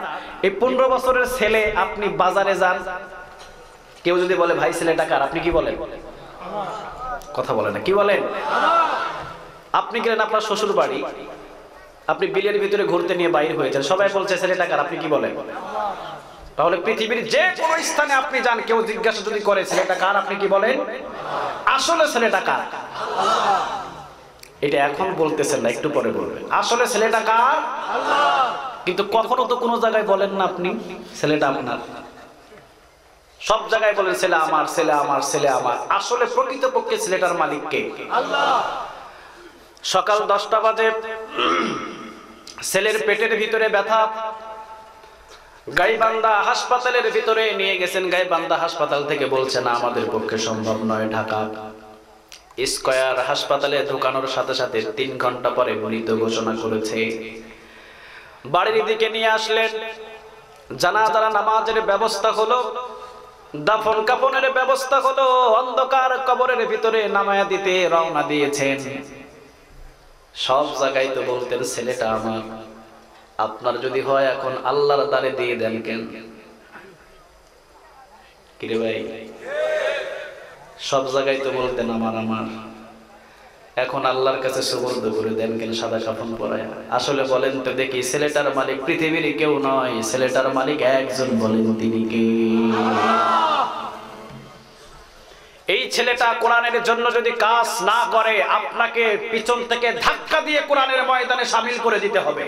এই 15 বছরের ছেলে আপনি বাজারে যান, কেউ যদি বলে ভাই ছেলেটা কার, আপনি কি বলেন? কথা বলেন না, কি বলেন? আপনি গেলেন আপনার শ্বশুর বাড়ি, আপনি বিলের ভিতরে ঘুরতে নিয়ে বাইরে হয়েছেন, সবাই বলছে ছেলেটা কার, আপনি কি বলেন? তাহলে পৃথিবীর যে কোনো স্থানে আপনি যান, কেউ জিজ্ঞাসা যদি করে ছেলেটা কার, আপনি কি বলেন? আসলে ছেলেটা কার? এটা এখন বলতেছেন না, একটু পরে বলবেন আসলে ছেলেটা কার? আল্লাহ। কিন্তু কখনো তো কোনো জায়গায় বলেন না আপনি ছেলেটা আপনার। সব জায়গায় বলেন ছেলে আমার, ছেলে আমার, ছেলে আমার। আসলে প্রকৃতপক্ষে ছেলেটার মালিক কে? আল্লাহ। সকাল 10টা বাজে, ছেলের পেটের ভিতরে ব্যথা, গাইবান্ধা হাসপাতালের ভিতরে নিয়ে গেছেন। গাইবান্ধা হাসপাতাল থেকে বলছে না আমাদের পক্ষে সম্ভব নয়, ঢাকা স্কয়ার হাসপাতালে ঢোকানোর সাথে সাথে 3 ঘন্টা পরে মৃত ঘোষণা করেছে। বাড়ির দিকে নিয়ে আসলেন, জানাজার নামাজের ব্যবস্থা হলো, দাফন কাফনের ব্যবস্থা হলো, অন্ধকার কবরের ভিতরে নামায়া দিতে রওনা দিয়েছেন। সব জায়গায় তো বলতেন ছেলেটা আমার। আপনার যদি হয় এখন আল্লাহর দ্বারে দিয়ে দেন কেন? কিরে ভাই, সব জায়গায় তো বলতেন আমার আমার, এখন আল্লাহর কাছে সুবর্দ করে দেন কেন সাদা কাফন পরায়? আসলে বলেন তো দেখি, ছেলেটার মালিক পৃথিবীর কেউ নয়, ছেলেটার মালিক একজন, বলেন তিনি কে? এই ছেলেটা কোরআনের জন্য যদি কাজ না করে, আপনাকে পিছন থেকে ধাক্কা দিয়ে কোরআনের ময়দানে শামিল করে দিতে হবে,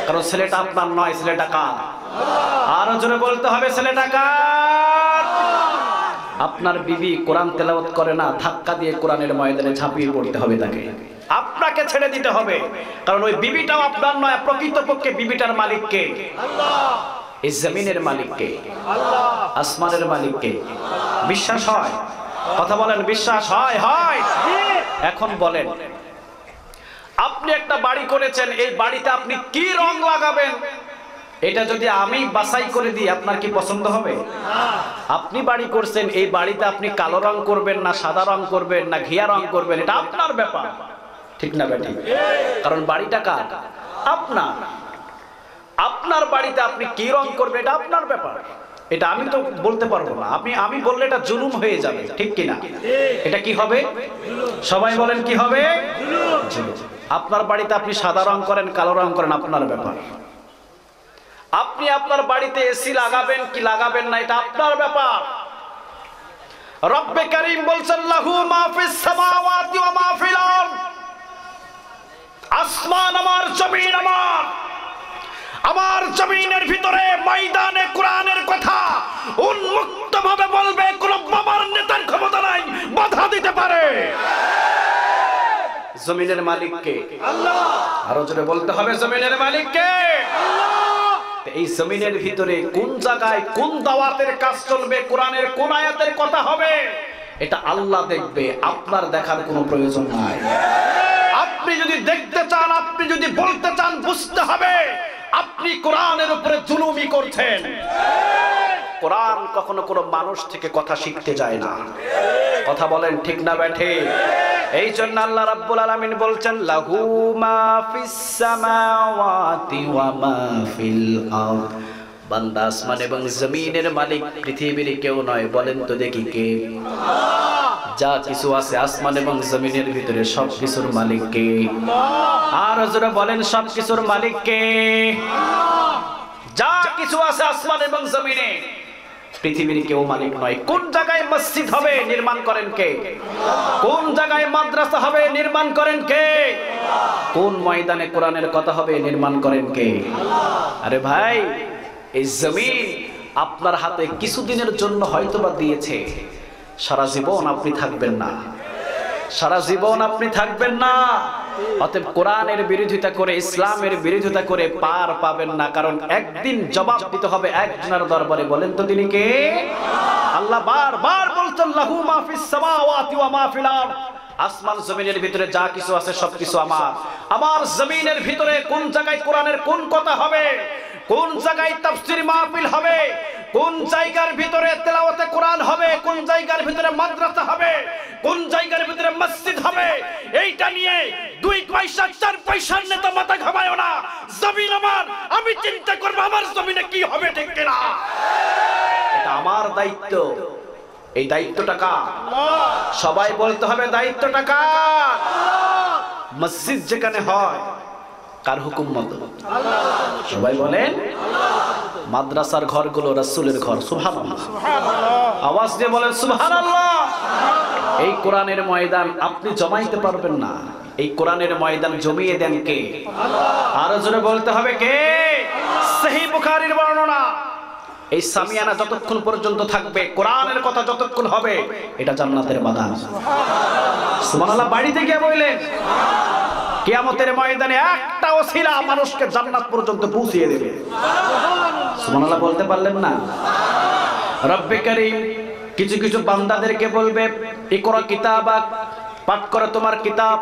কারণ ছেলেটা আপনার নয়, ছেলেটা কার? আরো জোরে বলতে হবে ছেলেটা কার? আপনার বিবি কোরআন তেলাওয়াত করে না, ধাক্কা দিয়ে কোরআনের ময়দানে ঝাঁপিয়ে পড়তে হবে তাকে, আপনাকে ছেড়ে দিতে হবে, কারণ ওই বিবিটাও আপনার নয়। প্রকৃতপক্ষে বিবিটার মালিক কে? আল্লাহ। এই জমিনের মালিক কে? আল্লাহ। আসমানের মালিক কে? বিশ্বাস হয়? কথা বলেন, বিশ্বাস হয়? হয়। এখন বলেন, আপনি একটা বাড়ি করেছেন, এই বাড়িতে আপনি কি রং লাগাবেন এটা যদি আমি বাছাই করে দিই আপনার কি পছন্দ হবে? আপনি বাড়ি করছেন, এই বাড়িতে আপনি কালো রং করবেন না সাদা রং করবেন না ঘিয়া রং করবেন, এটা আপনার ব্যাপার, ঠিক না বেটি? কারণ বাড়িটা কার? আপনার। আপনার বাড়িতে আপনি কি রং করবেন এটা আপনার ব্যাপার, এটা আমি তো বলতে পারবো না। আমি বললে এটা জুলুম হয়ে যাবে, ঠিক কিনা? এটা কি হবে? সবাই বলেন কি হবে? জুলুম। আপনার বাড়িতে আপনি সাদা রং করেন কালো রং করেন আপনার ব্যাপার। আপনি আপনার বাড়িতে এসি লাগাবেন কি লাগাবেন না এটা আপনার ব্যাপার। রব্বে কারীম বলছেন লাহু মা ফিস সামাওয়াতি ওয়া মা ফিল আরদ, আসমান আমার জমিন আমার, আমার জমিনের ভিতরে ময়দানে কোরআনের কথা উন্মুক্ত ভাবে বলবে, কোন বাবার নেতার ক্ষমতা নাই বাধা দিতে পারে। জমিনের মালিক কে? আল্লাহ। আরো জোরে বলতে হবে জমিনের মালিক কে? আল্লাহ। এই জমিনের ভিতরে কোন জায়গায় কোন দাওয়াতের কাজ চলবে, কোরআনের কোন আয়াতের কথা হবে, এটা আল্লাহ দেখবে, আপনার দেখার কোনো প্রয়োজন নাই। আপনি যদি দেখতে চান, আপনি যদি বলতে চান, বুঝতে হবে আপনি কোরআনের উপরে জুলুমি করছেন। কোরআন কখনো কোনো মানুষ থেকে কথা শিখতে যায় না, কথা বলেন ঠিক না ব্যাঠে? এই জন্য আল্লাহ রাব্বুল আলামিন বলছেন লাহু মা ফিস সামাওয়াতি ওয়া মা ফিল আরদ, বান্দা আসমান এবং জমিনের মালিক পৃথিবীর কেউ নয়, বলেন তো দেখি কে? যা কিছু আছে আসমান এবং জমিনের ভিতরে সব কিছুর মালিক কে? আর জোরে বলেন সব কিছুর মালিক কে? যা কিছু আছে আসমান এবং জমিনে পৃথিবীর কেউ মালিক নয়। কোন জায়গায় মসজিদ হবে নির্মাণ করেন কে? কোন জায়গায় মাদ্রাসা হবে নির্মাণ করেন কে? কোন ময়দানে কোরআনের কথা হবে নির্মাণ করেন কে? আরে ভাই, এই জমিন আপনার হাতে কিছুদিনের জন্য হয়তোবা দিয়েছে, সারা জীবন আপনি থাকবেন না, সারা জীবন আপনি থাকবেন না। অতএব কোরআনের বিরোধিতা করে, ইসলামের বিরোধিতা করে পার পাবেন না, কারণ একদিন জবাব দিতে হবে একজনের দরবারে। বলেন তো তিনি কে? আল্লাহ বারবার বলছেন লাহু মা ফিস সামাওয়াতি ওয়া মা ফিল আরদ, আসমান জমিনের ভিতরে যা কিছু আছে সবকিছু আমার। আমার জমিনের ভিতরে কোন জায়গায় কোরআনের কোন কথা হবে, কোন জায়গায় তাফসীর মাহফিল হবে, কোন জায়গার ভিতরে তেলাওয়াতে কোরআন হবে, কোন জায়গার ভিতরে মাদ্রাসা হবে, কোন জায়গার ভিতরে মসজিদ হবে, এইটা নিয়ে 2 পয়সা 4 পয়সার নেতা মাথা ঘামায়ও না। জমিন আমার, আমি চিন্তা করব আমার জমিনে কি হবে, ঠিক কিনা? এটা আমার দায়িত্ব। এই দায়িত্বটা কার? সবাই বলতে হবে দায়িত্বটা কার? মসজিদ যেখানে হয় কার হুকুম মতো? সবাই বলেন। মাদ্রাসার ঘরগুলো রাসূলের ঘর। সুবহানাল্লাহ, আওয়াজ দিয়ে বলেন সুবহানাল্লাহ। এই কোরআনের ময়দান আপনি জমাইতে পারবেন না, এই কোরআনের ময়দান জমিয়ে দেন কে? আরো জোরে বলতে হবে কে? সহিহ বুখারীর বর্ণনা, এই সামিয়ানা যতক্ষণ পর্যন্ত থাকবে, কোরআনের কথা যতক্ষণ হবে, এটা জান্নাতের বাগান। সুবহানাল্লাহ। বাড়িতে গিয়ে বললেন কিয়ামতের ময়দানে একটা ওসিলা মানুষকে জান্নাত পর্যন্ত পৌঁছিয়ে দেবে। সুবহানাল্লাহ বলতে পারলেন না? রব্বে কারীম কিছু কিছু বান্দাদেরকে বলবে ইকরা কিতাবাক, পাঠ করো তোমার কিতাব,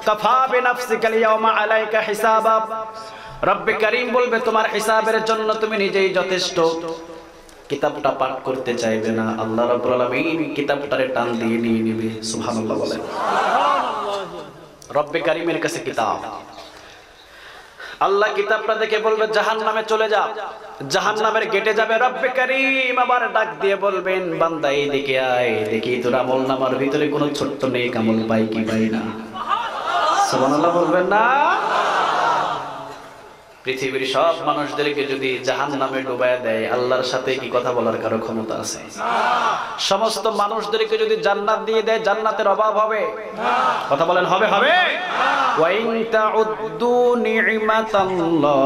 কাফা বিনাফসিকাল ইয়াওমা আলাইকা হিসাবা। রব্বে কারীম বলবে তোমার হিসাবের জন্য তুমি নিজেই যথেষ্ট। কিতাবটা পাঠ করতে চাইবে না, আল্লাহ রাব্বুল আলামিন কিতাবটারে টান দিয়ে নিয়ে নেবে। সুবহানাল্লাহ বলেন। রব্বে কারীমের কাছে কিতাব, আল্লাহ কিতাবটা দেখে বলবে জাহান্নামে চলে যা, জাহান্নামের গেটে যাবে। রব্বে কারীম আবার ডাক দিয়ে বলবেন বান্দা এইদিকে আয়, দেখি তোর আমলনামার ভিতরে কোনো ছোট্ট নেক আমল পাই কি পাই না। সুবহানাল্লাহ বলবেন না? পৃথিবীর সব মানুষদেরকে যদি জাহান্নামে ডুবায় দেয়, আল্লাহর সাথে কি কথা বলার কারো ক্ষমতা আছে? সমস্ত মানুষদেরকে যদি জান্নাত দিয়ে দেয়, জান্নাতের অভাব হবে? কথা বলেন হবে হবে? ওয়া ইন তাউদ্দু নি'মাতাল্লাহি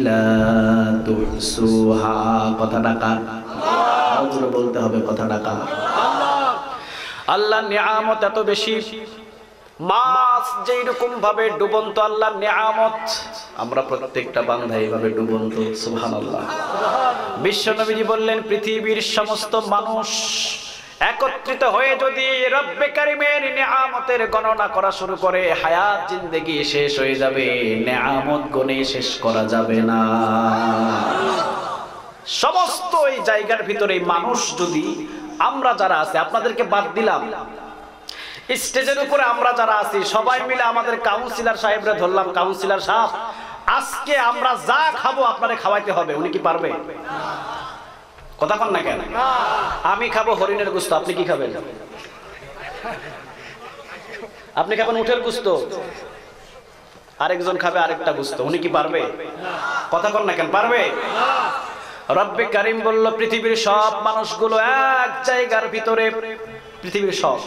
লা তুহসুহা। কথাটা কার? আল্লাহ বলতে হবে কথাটা কার? আল্লাহর নিয়ামত এত বেশি, মাছ যেরকম ভাবে ডুবন্ত আল্লাহর নিয়ামত, আমরা প্রত্যেকটা বান্দা এইভাবে ডুবন্ত। সুবহানাল্লাহ। বিশ্ব নবীজি বললেন পৃথিবীর সমস্ত মানুষ একত্রিত হয়ে যদি রব্বে কারিমের নিয়ামতের গণনা করা শুরু করে, হায়াত জিন্দেগি শেষ হয়ে যাবে, নিয়ামত গুণে শেষ করা যাবে না। সমস্ত এই জায়গার ভিতরে মানুষ যদি, আমরা যারা আছে, আপনাদেরকে বাদ দিলাম, স্টেজের উপরে আমরা যারা আছি সবাই মিলে আমাদের কাউন্সিলর সাহেবরা ধরলাম, কাউন্সিলর সাহেব আজকে আমরা যা খাবো আপনারে খাওয়াইতে হবে, উনি কি পারবে? কথা কন না কেন? আমি খাবো হরিণের গোশত, আপনি কি খাবেন? আপনি খাবেন উটের গোশত, আরেকজন খাবে আরেকটা গোশত, উনি কি পারবে? কথা কন না কেন? পারবে? রব্বে কারিম বলল পৃথিবীর সব মানুষগুলো এক জায়গার ভিতরে, পৃথিবীর সব,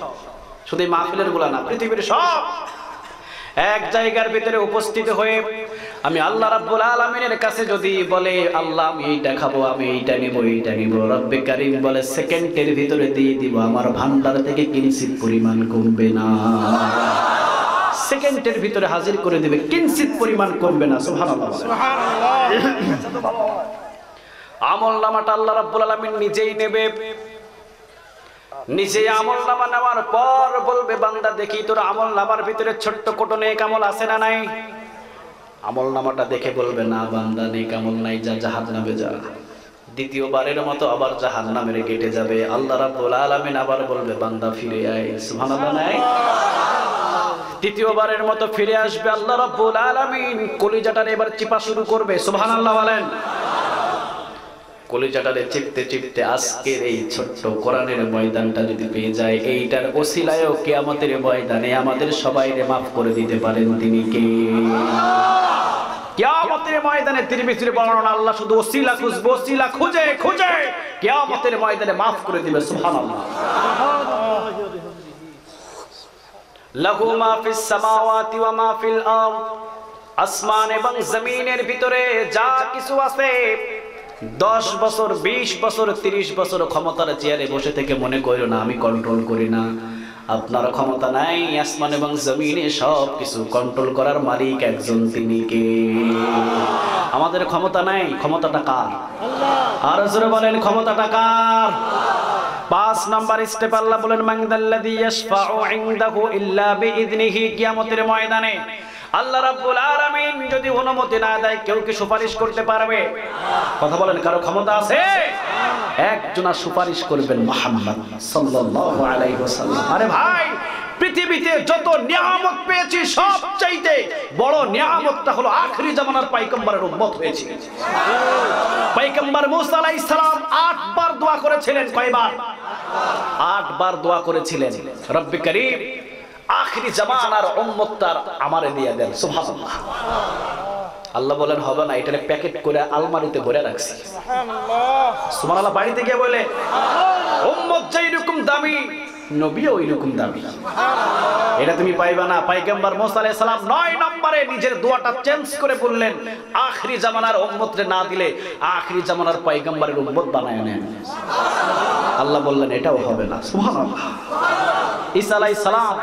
শুধু মাহফিলের গুলা না, পৃথিবীর সব এক জায়গার ভিতরে উপস্থিত হয়ে আমি আল্লাহ রাব্বুল আলামিনের কাছে যদি বলে আল্লাহ আমি এইটা খাবো, আমি এইটা নিব, এইটা নিব, রব্বে কারিম বলে সেকেন্ডের ভিতরে দিয়ে দিব, আমার ভান্ডার থেকে কিঞ্চিত পরিমাণ কমবে না। সেকেন্ডের ভিতরে হাজির করে দিবে, কিঞ্চিত পরিমাণ কমবে না। সুবহানাল্লাহ, সুবহানাল্লাহ। আমলনামাটা আল্লাহ রাব্বুল আলামিন নিজেই নেবে, নিজে আমলনামা নেওয়ার পর বলবে বান্দা দেখি তোর আমলনামার ভিতরে ছোট্ট কোটো নেক আমল আছে না নাই? আমলনামাটা দেখে বলবে না বান্দা নেক আমল নাই, যা জাহান্নামে যা। দ্বিতীয়বারের মতো আবার জাহান্নামের গেটে যাবে। আল্লাহ রাব্বুল আলামিন আবার বলবে বান্দা ফিরে আয়। সুবহানাল্লাহ নাই? তৃতীয়বারের মতো ফিরে আসবে আল্লাহ রাব্বুল আলামিন, কলিজাটারে এবার চিপা শুরু করবে। সুবহানাল্লাহ বলেন। কলিজাটারে চিপতে চিপতে আজকের এই ছোট্ট কোরআনের ময়দানটা যদি পেয়ে যায়, এইটার ওসিলায়ও কিয়ামতের ময়দানে আমাদের সবাইকে মাফ করে দিতে পারেন তিনি কে? কিয়ামতের ময়দানে তিরমিজির বর্ণনা, আল্লাহ শুধু ওসিলা খুঁজবে, ওসিলা খুঁজে খুঁজে কিয়ামতের ময়দানে মাফ করে দিবে। সুবহানাল্লাহ। লাহু মা ফিস সামাওয়াতি ওয়া মা ফিল আরদ, আসমান এবং জমিনের ভিতরে যা কিছু আছে, 10 বছর 20 বছর 30 বছর ক্ষমতার চেয়ারে বসে থেকে মনে করো না আমি কন্ট্রোল করি না। আপনার ক্ষমতা নাই, আসমান এবং জমিনে সব কিছু কন্ট্রোল করার মালিক একজন, তিনি কে? আমাদের ক্ষমতা নাই, ক্ষমতাটা কার? আল্লাহ। আর জোরে বলেন ক্ষমতাটা কার? 5 নাম্বার স্টেপ আল্লাহ বলেন মানদাল্লাযী ইয়াশফাউ ইনদাহু ইল্লা বিইذনিহি। কিয়ামতের ময়দানে আল্লাহ রাব্বুল আলামিন যদি অনুমতি না দেয় কেউ কি সুপারিশ করতে পারবে? কথা বলেন, কারো ক্ষমতা আছে? একজন সুপারিশ করবেন, মুহাম্মদ সাল্লাল্লাহু আলাইহি ওয়াসাল্লাম। আরে ভাই, পৃথিবীতে যত নিয়ামত পেয়েছি সবচাইতে বড় নিয়ামতটা হলো আখিরি জামানার পয়গম্বরের উম্মত হয়েছে। পয়গম্বর মুসা আলাইহিস সালাম 8 বার দোয়া করেছিলেন। কয়বার? 8 বার দোয়া করেছিলেন, রব্বে কারীম আখিরি জামানার উম্মতটার আমারে দিয়ে দেন। সুবহানাল্লাহ। আল্লাহ বলেন হবে না, এটারে প্যাকেট করে আলমারিতে ভরে রাখছি। সুবহানাল্লাহ। সুবহানাল্লাহ। বাড়িতে গিয়ে বলে উম্মত যেই রকম দামি, নবীও ওই রকম দামি। এটা তুমি পাইবা না। পয়গম্বর মুসা আলাইহিস সালাম 9 নম্বরে নিজের দোয়াটা চেঞ্জ করে বললেন আখিরি জামানার উম্মতরে না দিলে আখিরি জামানার পয়গম্বরের উম্মত বানায় নেন। আল্লাহ বললেন এটাও হবে না। সুবহানাল্লাহ। ঈসা আলাইহিস সালাম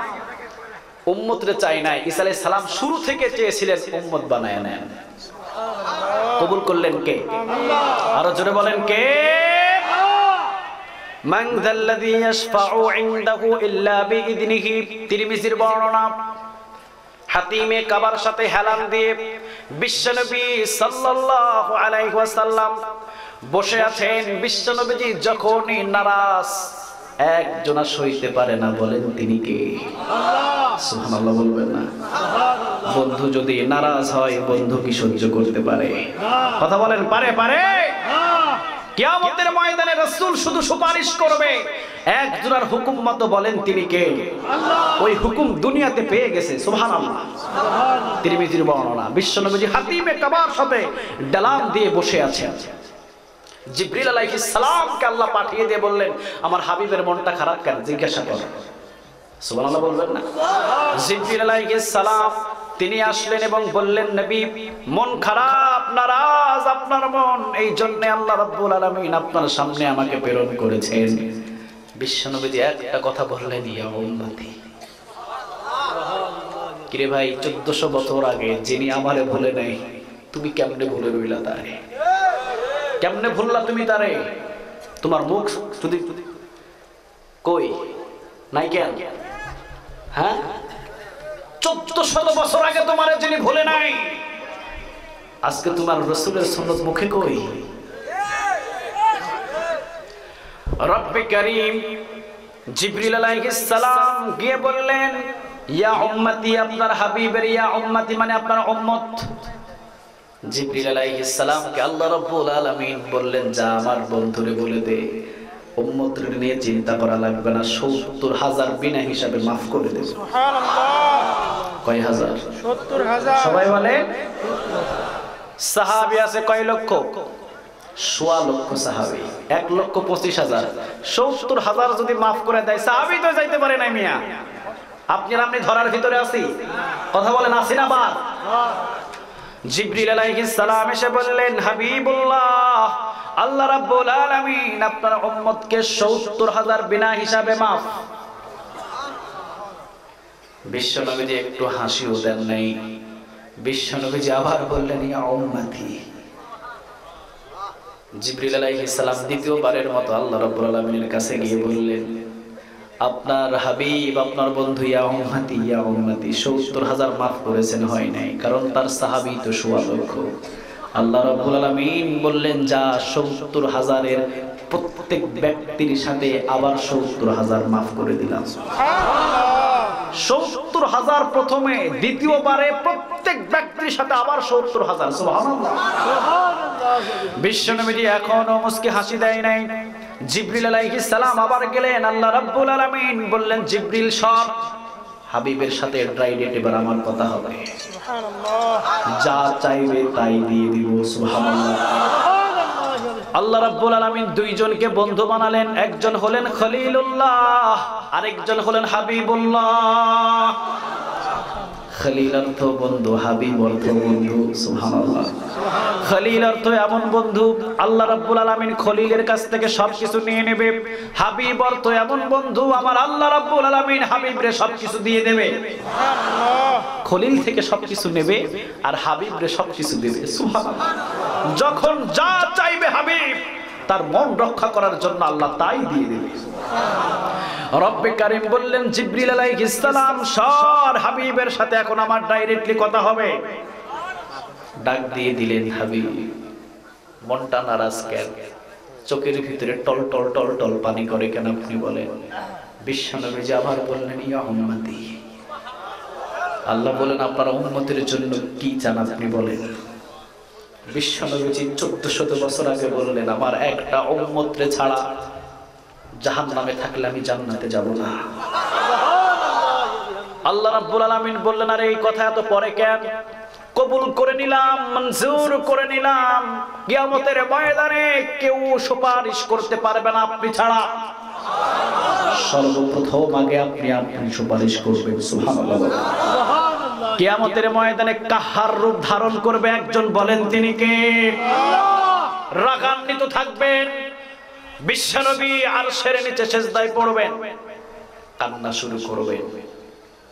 উম্মতরে চাই নাই, ঈসা আলাইহিস সালাম শুরু থেকে চেয়েছিলেন উম্মত বানায় নেন। কবুল করলেন কে? আল্লাহ। আরো জোরে বলেন কে? মান যাল্লাযী ইয়াশফাউ ইনদাহু ইল্লা বিইذনিহি। তিরমিজির বর্ণনা, হাতিমে কাবার সাথে হেলান দিয়ে বিশ্বনবী সাল্লাল্লাহু আলাইহি ওয়াসাল্লাম বসে আছেন। বিশ্বনবীজি যখনই নারাজ, একজনা সইতে পারে না, বলেন তিনি কে? আল্লাহ। সুবহানাল্লাহ বলবেন না? বন্ধু যদি নারাজ হয়, বন্ধু কি সহ্য করতে পারে? কথা বলেন, পারে? পারে। কিয়ামতের ময়দানে রাসূল শুধু সুপারিশ করবে, একজনের হুকুম মতো, বলেন তিনি কে? আল্লাহ। ওই হুকুম দুনিয়াতে পেয়ে গেছে। সুবহানাল্লাহ। তিরমিজির বর্ণনা, বিশ্বনবীজি হাতিমে কাবার সাথে ডালাম দিয়ে বসে আছেন। জিবরিল আলাইহিস সালামকে আল্লাহ পাঠিয়ে দিয়ে বললেন আমার হাবিবের মনটা খারাপ কেন জিজ্ঞাসা করো। সুবহানাল্লাহ বলবেন না? জিবরিল আলাইহিস সালাম তিনি আসলেন এবং বললেন নবী মন খারাপ, নারাজ আপনার মন, এই জন্য আল্লাহ রাব্বুল আলামিন আপনার সামনে আমাকে প্রেরণ করেছেন। বিশ্বনবীজি একটা কথা বললেন, ইয়া উম্মতি। কিরে ভাই, 1400 বছর আগে যিনি আমারে ভুলে নাই, তুমি কেমনে ভুলে রইলা তারে? কেমনে ভুললা তুমি তারে? তোমার মুখ যদি কই নাই কেন? হ্যাঁ, 1400 বছর আগে তোমার যিনি ভুলে নাই, আজকে তোমার রাসূলের সুন্নাত মুখে কই? রব্বে কারীম জিবরিল আলাইহিস সালাম গিয়ে বললেন, ইয়া উম্মতি, আপনার হাবিবের ইয়া উম্মতি মানে আপনার উম্মত। জিবরিল আলাইহিস সালামকে আল্লাহ রাব্বুল আলামিন বললেন, যা আমার বন্ধুরে বলে দে, উম্মতের নিয়ে চিন্তা করা লাগবে না, 70,000 বিনা হিসাবে মাফ করে দেব। সুবহানাল্লাহ। কয় হাজার? 70,000। সবাই বলে। সাহাবী আছে কয় লক্ষ? 1.25 লক্ষ সাহাবী, 1,25,000। 70,000 যদি মাফ করে দেয়, সাহাবী তো যাইতে পারে না মিয়া। আপনি ধরার ভিতরে আছি, কথা বলেন আছি না? বাদ। জিবরিল আলাইহিস সালাম এসে বললেন, হাবিবুল্লাহ, আল্লাহ রাব্বুল আলামিন আপনার উম্মতকে 70,000 বিনা হিসাবে মাফ। বিশ্বনবীজি একটু হাসিও দেন নাই। বিশ্বনবীজি আবার বললেন, ইয়া উম্মতি। জিবরিল আলাইহিস সালাম দ্বিতীয়বারের মতো আল্লাহ রাব্বুল আলামিনের কাছে গিয়ে বললেন, আপনার হাবিব, আপনার বন্ধু ইয়া উম্মতি, ইয়া উম্মতি 70,000 মাফ করেছেন, হয় নাই, কারণ তার সাহাবী তো 1.25 লক্ষ। আল্লাহ রাব্বুল আলামিন বললেন, যা 70,000-এর প্রত্যেক ব্যক্তির সাথে আবার 70,000 মাফ করে দিলাম। সুবহানাল্লাহ। 70,000 প্রথমে, দ্বিতীয়বারে প্রত্যেক ব্যক্তির সাথে আবার 70,000। সুবহানাল্লাহ। বিশ্বনবীজি এখনো মুস্কি হাসি দেয় নাই। জিবরিল আলাইহিস সালাম আবার গেলেন, আল্লাহ রাব্বুল আলামিন বললেন, জিবরিল সব হাবিবের সাথে ডাইরেক্ট এবার আমার কথা হবে, সুবহানাল্লাহ, যা চাইবে তাই দিয়ে দিব। সুবহানাল্লাহ। আল্লাহ রাব্বুল আলামিন দুইজনকে বন্ধু বানালেন, একজন হলেন খলিলুল্লাহ, আরেকজন হলেন হাবিবুল্লাহ। খলিল অর্থ বন্ধু, হাবিব অর্থ বন্ধু। সুবহানাল্লাহ। খলিল অর্থ এমন বন্ধু, আল্লাহ রাব্বুল আলামিন খলিলের কাছ থেকে সবকিছু নিয়ে নেবে। হাবিব অর্থ এমন বন্ধু, আমার আল্লাহ রাব্বুল আলামিন হাবিবরে সবকিছু দিয়ে দেবে। সুবহানাল্লাহ। খলিল থেকে সবকিছু নেবে আর হাবিবরে সবকিছু দেবে। সুবহানাল্লাহ। যখন যা চাইবে হাবিব, তার মন রক্ষা করার জন্য আল্লাহ তাই দিয়ে দেবে। রব্বে কারীম বললেন, জিবরিল আলাইহিস সালাম সর, হাবিবের সাথে এখন আমার ডাইরেক্টলি কথা হবে। ডাক দিয়ে দিলেন, হাবিব মনটা নারাজ কেন? চোখের ভিতরে টল টল টল টল পানি করে কেন আপনি বলেন? বিশ্বনবীজি আবার বললেন, ইয়া উম্মতি। আল্লাহ বলেন, আপনার উম্মতের জন্য কি চান আপনি বলেন। বিশ্বনবীজি 1400 বছর আগে বললেন, আমার একটা উম্মতরে ছাড়া জাহান্নামে থাকলে আমি জান্নাতে যাব না। আল্লাহ রাব্বুল আলামিন বললেন, আরে এই কথা এত পরে কেন? কবুল করে নিলাম, মঞ্জুর করে নিলাম, কিয়ামতের ময়দানে কেউ সুপারিশ করতে পারবে না আপনি ছাড়া। সর্বপ্রথম আগে আপনি সুপারিশ করবেন। সুবহানাল্লাহ। কিয়ামতের ময়দানে কাহার রূপ ধারণ করবে একজন, বলেন তিনি কে? রাগান্বিত থাকবেন, বিশ্বনবী আরশের নিচে সিজদায় পড়বেন, কান্না শুরু করবেন,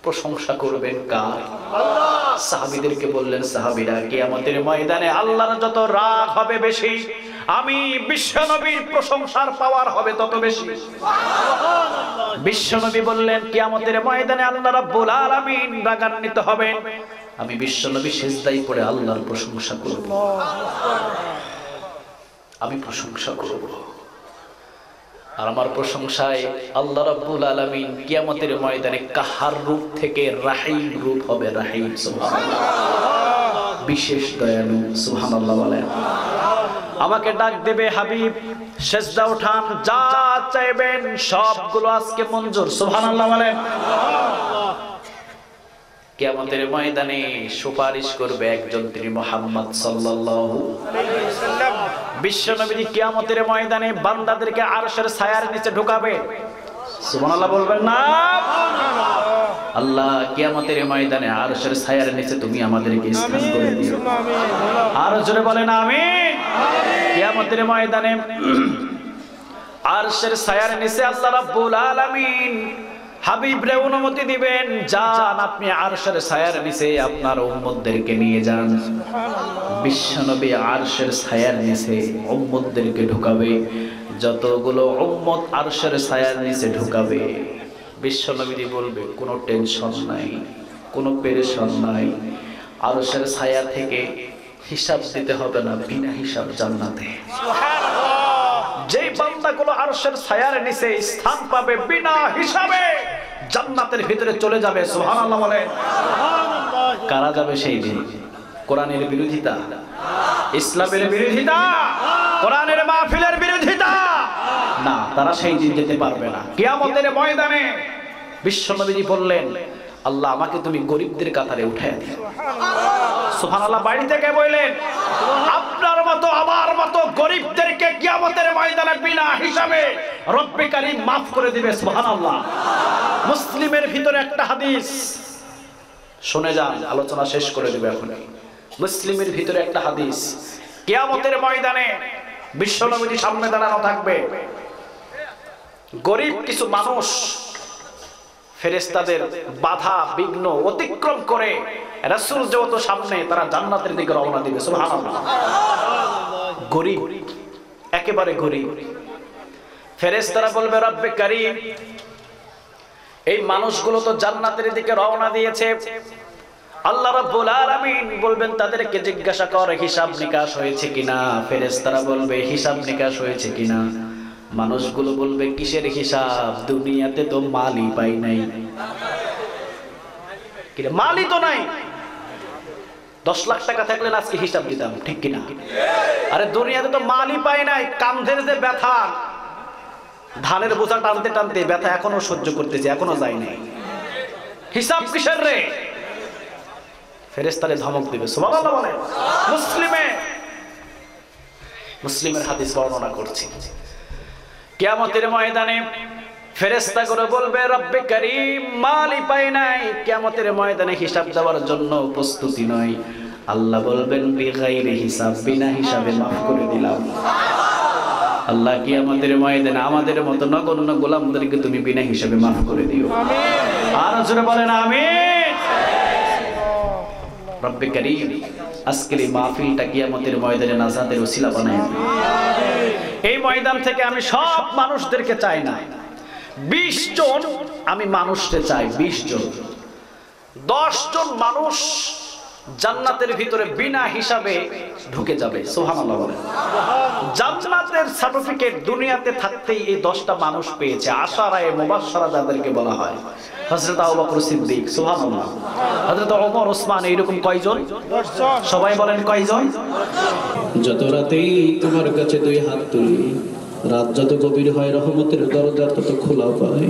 প্রশংসা করবেন কার? আল্লাহ। সাহাবীদেরকে বললেন, সাহাবীরা কিয়ামতের ময়দানে আল্লাহর যত রাগ হবে বেশি, আমি বিশ্বনবীর প্রশংসার পাওয়ার হবে তত বেশি। সুবহানাল্লাহ। বিশ্বনবী বললেন, কিয়ামতের ময়দানে আল্লাহ রাব্বুল আলামিন রাগান্বিত হবেন, আমি বিশ্বনবী সিজদায় পড়ে আল্লাহর প্রশংসা করব, আমি প্রশংসা করব। আর আমার প্রশংসায় আল্লাহ রাব্বুল আলামিন কিয়ামতের ময়দানে কাহার রূপ থেকে রাহিম রূপ হবে। রাহিম, সুবহানাল্লাহ, বিশেষ দয়ালু। সুবহানাল্লাহ বলেন। আমাকে ডাক দেবে, হাবিব সিজদা উঠান, যা চাইবেন সবগুলো আজকে মঞ্জুর। সুবহানাল্লাহ বলেন। কিয়ামতের ময়দানে সুপারিশ করবে একজন, তিনি মুহাম্মদ সাল্লাল্লাহু আলাইহি ওয়াসাল্লাম। বিশ্বনবী কিয়ামতের ময়দানে বান্দাদেরকে আরশের ছায়ার নিচে ঢুকাবে। সুবহানাল্লাহ বলবেন না? আল্লাহ কিয়ামতের ময়দানে আরশের ছায়ার নিচে তুমি আমাদেরকে স্থান করে দিও। আর জোরে বলেন আমিন। কিয়ামতের ময়দানে আরশের ছায়ার নিচে আল্লাহ রাব্বুল আলামিন হাবিবরে অনুমতি দিবেন, যান আপনি আরশের ছায়ার নিচে আপনার উম্মতদেরকে নিয়ে যান। বিশ্বনবী আরশের ছায়ার নিচে উম্মতদেরকে ঢুকাবে, যতগুলো উম্মত আরশের ছায়ার নিচে ঢুকাবে, বিশ্বনবী বলবে কোনো টেনশন নাই, কোনো পেরেশান নাই, আরশের ছায়া থেকে হিসাব দিতে হবে না, বিনা হিসাব জান্নাতে। যেই বান্দাগুলো আরশের ছায়ার নিচে স্থান পাবে বিনা হিসাবে জান্নাতের ভিতরে চলে যাবে, সুবহানাল্লাহ বলেন। কারা যাবে সেই দিন? কোরআনের বিরোধিতা, ইসলামের বিরোধিতা, কোরআনের মাহফিলের বিরোধিতা না, তারা সেই দিন যেতে পারবে না। কিয়ামতের ময়দানে বিশ্বনবী বললেন, আল্লাহ আমাকে তুমি গরিবদের কাতারে উঠায় দিও। সুবহানাল্লাহ। বাড়ি থেকে বললেন, আপনার মতো আমার মতো গরিবদেরকে কিয়ামতের ময়দানে বিনা হিসাবে রব্বে কারীম মাফ করে দিবে। সুবহানাল্লাহ। মুসলিমের ভিতরে একটা হাদিস, শুনে যান, আলোচনা শেষ করে দেব এখন। মুসলিমের ভিতরে একটা হাদিস, কিয়ামতের ময়দানে বিশ্বনবী সামনে দাঁড়ানো থাকবে, গরিব কিছু মানুষ ফেরেশতাদের বাধা বিঘ্ন অতিক্রম করে রাসূল যত সামনে, তারা জান্নাতের দিকে রওনা দিবে। সুবহানাল্লাহ। গরিব, একেবারে গরিব। ফেরেশতারা বলবে, রব্বে কারীম, এই মানুষগুলো তো জান্নাতের দিকে রওনা দিয়েছে। আল্লাহ রাব্বুল আলামিন বলবেন, তাদেরকে জিজ্ঞাসা কর হিসাব নিকাশ হয়েছে কিনা। ফেরেশতারা বলবে, হিসাব নিকাশ হয়েছে কিনা। মানুষগুলো বলবে, কিসের হিসাব? দুনিয়াতে তো মালই পাই নাই। মালই তো নাই। 10 লাখ টাকা থাকলে আজকে হিসাব দিতাম, ঠিক কিনা? আরে দুনিয়াতে তো মালই পাই নাই। কাঁধের যে ব্যথা, ধানের বোঝা টানতে টানতে ব্যথা এখনো সহ্য করতেছে, এখনো যায় নাই। হিসাব কিসের রে? ফেরেশতারে ধমক দিবে। সুবহানাল্লাহ বলে। মুসলিমের হাদিস বর্ণনা করছি। কিয়ামতের ময়দানে ফেরেশতাগুলো বলবে, রব্বে কারীম, মালই পাই নাই। কিয়ামতের ময়দানে হিসাব দেওয়ার জন্য প্রস্তুতি নয়। আল্লাহ বলবেন, বিগাইরি হিসাব, বিনা হিসাবে মাফ করে দিলাম। আল্লাহ কিয়ামতের ময়দানে আমাদের মতো নগণ্য গোলামদেরকে তুমি বিনা হিসাবে মাফ করে দিও। আমিন। আর জোরে বলেন আমিন। রব্বে কারীম, আজকের এই মাহফিলটা কিয়ামতের ময়দানে নাজাতের ওসিলা বানায় দিও। এই ময়দান থেকে আমি সব মানুষদেরকে চাই না, 20 জন আমি মানুষকে চাই, 20 জন। 10 জন মানুষ জান্নাতের ভিতরে বিনা হিসাবে ঢুকে যাবে। সুবহানাল্লাহ বলেন। জান্নাতের সার্টিফিকেট দুনিয়াতে থাকতেই এই 10টা মানুষ পেয়েছে। আশারায়ে মুবাশশারা যাদেরকে বলা হয়, হযরত আবু বকর সিদ্দিক, সুবহানাল্লাহ, হযরত ওমর, ওসমান, এইরকম কয়জন? 10 জন। সবাই বলেন কয়জন? যত রাতেই তোমার কাছে দুই হাত তুলি, রাত যত গভীর হয় রহমতের দরজা তত খোলা পায়।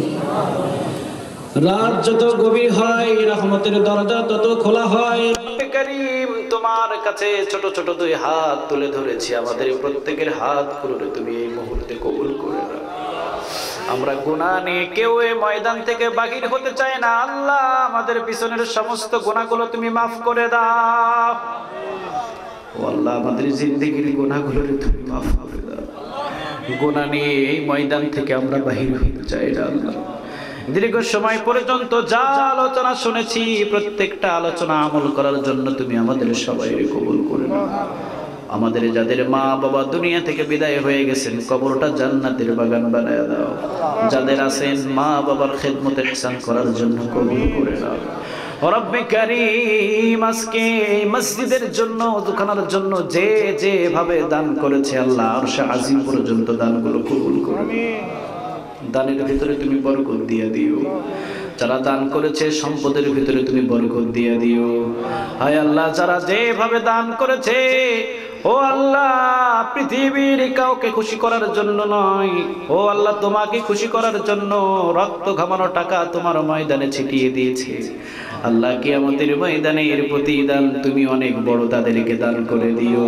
রাত যত গভীর হয় রহমতের দরজা তত খোলা হয়। রব্বে কারীম, তোমার কাছে ছোট ছোট দুই হাত তুলে ধরেছি। আমাদের প্রত্যেকের হাত খুলে তুমি এই মুহূর্তে কবুল করে নাও। আমরা গুনাহ নিয়ে কেউ এই ময়দান থেকে বাহির হতে চাই না। আল্লাহ, আমাদের পিছনের সমস্ত গুনাহগুলো তুমি মাফ করে দাও। ও আল্লাহ, আমাদের জিন্দেগির গুনাহগুলো তুমি মাফ করে দাও। গুনাহ নিয়ে এই ময়দান থেকে আমরা বাহির হতে চাই না। আল্লাহ, দীর্ঘ সময় পর্যন্ত যা আলোচনা শুনেছি, প্রত্যেকটা আলোচনা আমল করার জন্য তুমি আমাদের সবাইকে কবুল করে নাও। আমাদের যাদের মা বাবা দুনিয়া থেকে বিদায় হয়ে গেছেন, কবরটা জান্নাতের বাগান বানায় দাও। যাদের আছেন মা বাবার খেদমতে ইহসান করার জন্য কবুল করে নাও। রব্বে কারীম, আজকে এই মসজিদের জন্য, দোকানের জন্য যে যেভাবে দান করেছে, আল্লাহ আরশে আজিম পর্যন্ত দানগুলো কবুল করো। দানের ভিতরে তুমি বরকত দিয়ে দিও। যারা দান করেছে সম্পদের ভিতরে তুমি বরকত দিয়ে দিও। হায় আল্লাহ, যারা যেভাবে দান করেছে, ও আল্লাহ, পৃথিবীর কাউকে খুশি করার জন্য নয়, ও আল্লাহ, তোমাকে খুশি করার জন্য রক্ত ঘামানো টাকা তোমার ময়দানে ছিটিয়ে দিয়েছে। আল্লাহ, কিয়ামতের ময়দানে এর প্রতিদান তুমি অনেক বড় তাদেরকে দান করে দিও।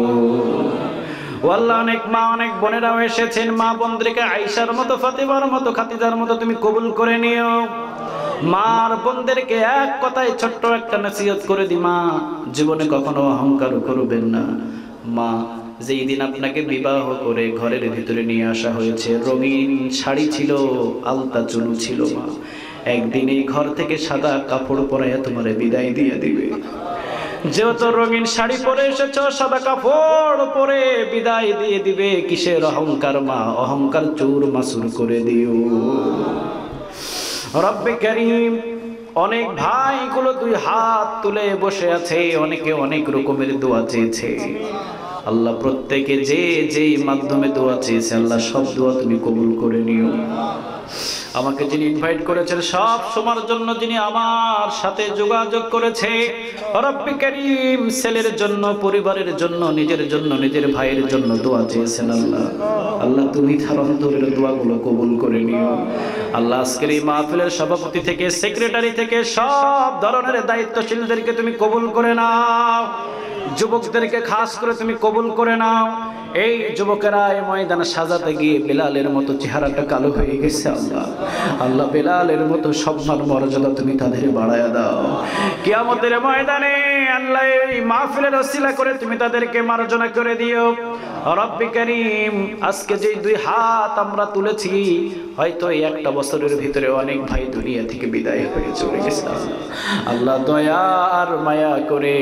ও আল্লাহ, অনেক মা অনেক বোনেরাও এসেছেন, মা বোনদেরকে আয়েশার মতো, ফাতিমার মতো, খাদিজার মতো তুমি কবুল করে নিও। মার বোনদেরকে এক কথায় ছোট্ট একটা নসিহত করে দি, মা, জীবনে কখনো অহংকার করবেন না। মা, যেই দিন আপনাকে বিবাহ করে ঘরের ভিতরে নিয়ে আসা হয়েছে, রঙিন শাড়ি ছিল, আলতা চুল ছিল, মা, একদিন এই ঘর থেকে সাদা কাপড় পরাইয়া তোমারে বিদায় দিয়ে দিবে। যেহেতু রঙিন শাড়ি পরে এসেছো, সাদা কাপড় পরে বিদায় দিয়ে দিবে, কিসের অহংকার মা? অহংকার চুর মাসুর করে দিও। রব্বে কারীম, অনেক ভাইগুলো দুই হাত তুলে বসে আছে, অনেকে অনেক রকমের দোয়া চেয়েছে। আল্লাহ প্রত্যেকে যে যেই মাধ্যমে দোয়া চেয়েছে আল্লাহ সব দোয়া তুমি কবুল করে নিও। আমাকে যিনি ইনভাইট করেছেন সব সময়ের জন্য, যিনি আমার সাথে যোগাযোগ করেছে, রব্বে কারীম ছেলের জন্য, পরিবারের জন্য, নিজের জন্য, নিজের ভাইয়ের জন্য দোয়া চেয়েছেন আল্লাহ, আল্লাহ তুমি তার অন্তরের দোয়াগুলো কবুল করে নিও। আল্লাহ আজকের এই মাহফিলের সভাপতি থেকে, সেক্রেটারি থেকে সব ধরনের দায়িত্বশীলদেরকে তুমি কবুল করে নাও। যুবকদেরকে খাস করে তুমি কবুল করে নাও। এই যুবকেরা এই ময়দানে সাজাতে গিয়ে বেলালের মতো চেহারাটা কালো হয়ে গেছে আল্লাহ, আল্লাহ বেলালের মতো সম্মান মর্যাদা তুমি তাদের বাড়ায়া দাও। কিয়ামতের ময়দানে আল্লাহ এই মাহফিলের ওসিলা করে তুমি তাদেরকে মার্জনা করে দিও। রব্বে কারীম, আজকে যে দুই হাত আমরা তুলেছি, হয়তো এই একটা বছরের ভিতরে অনেক ভাই দুনিয়া থেকে বিদায় হয়ে চলে গেছে। আল্লাহ দয়া আর মায়া করে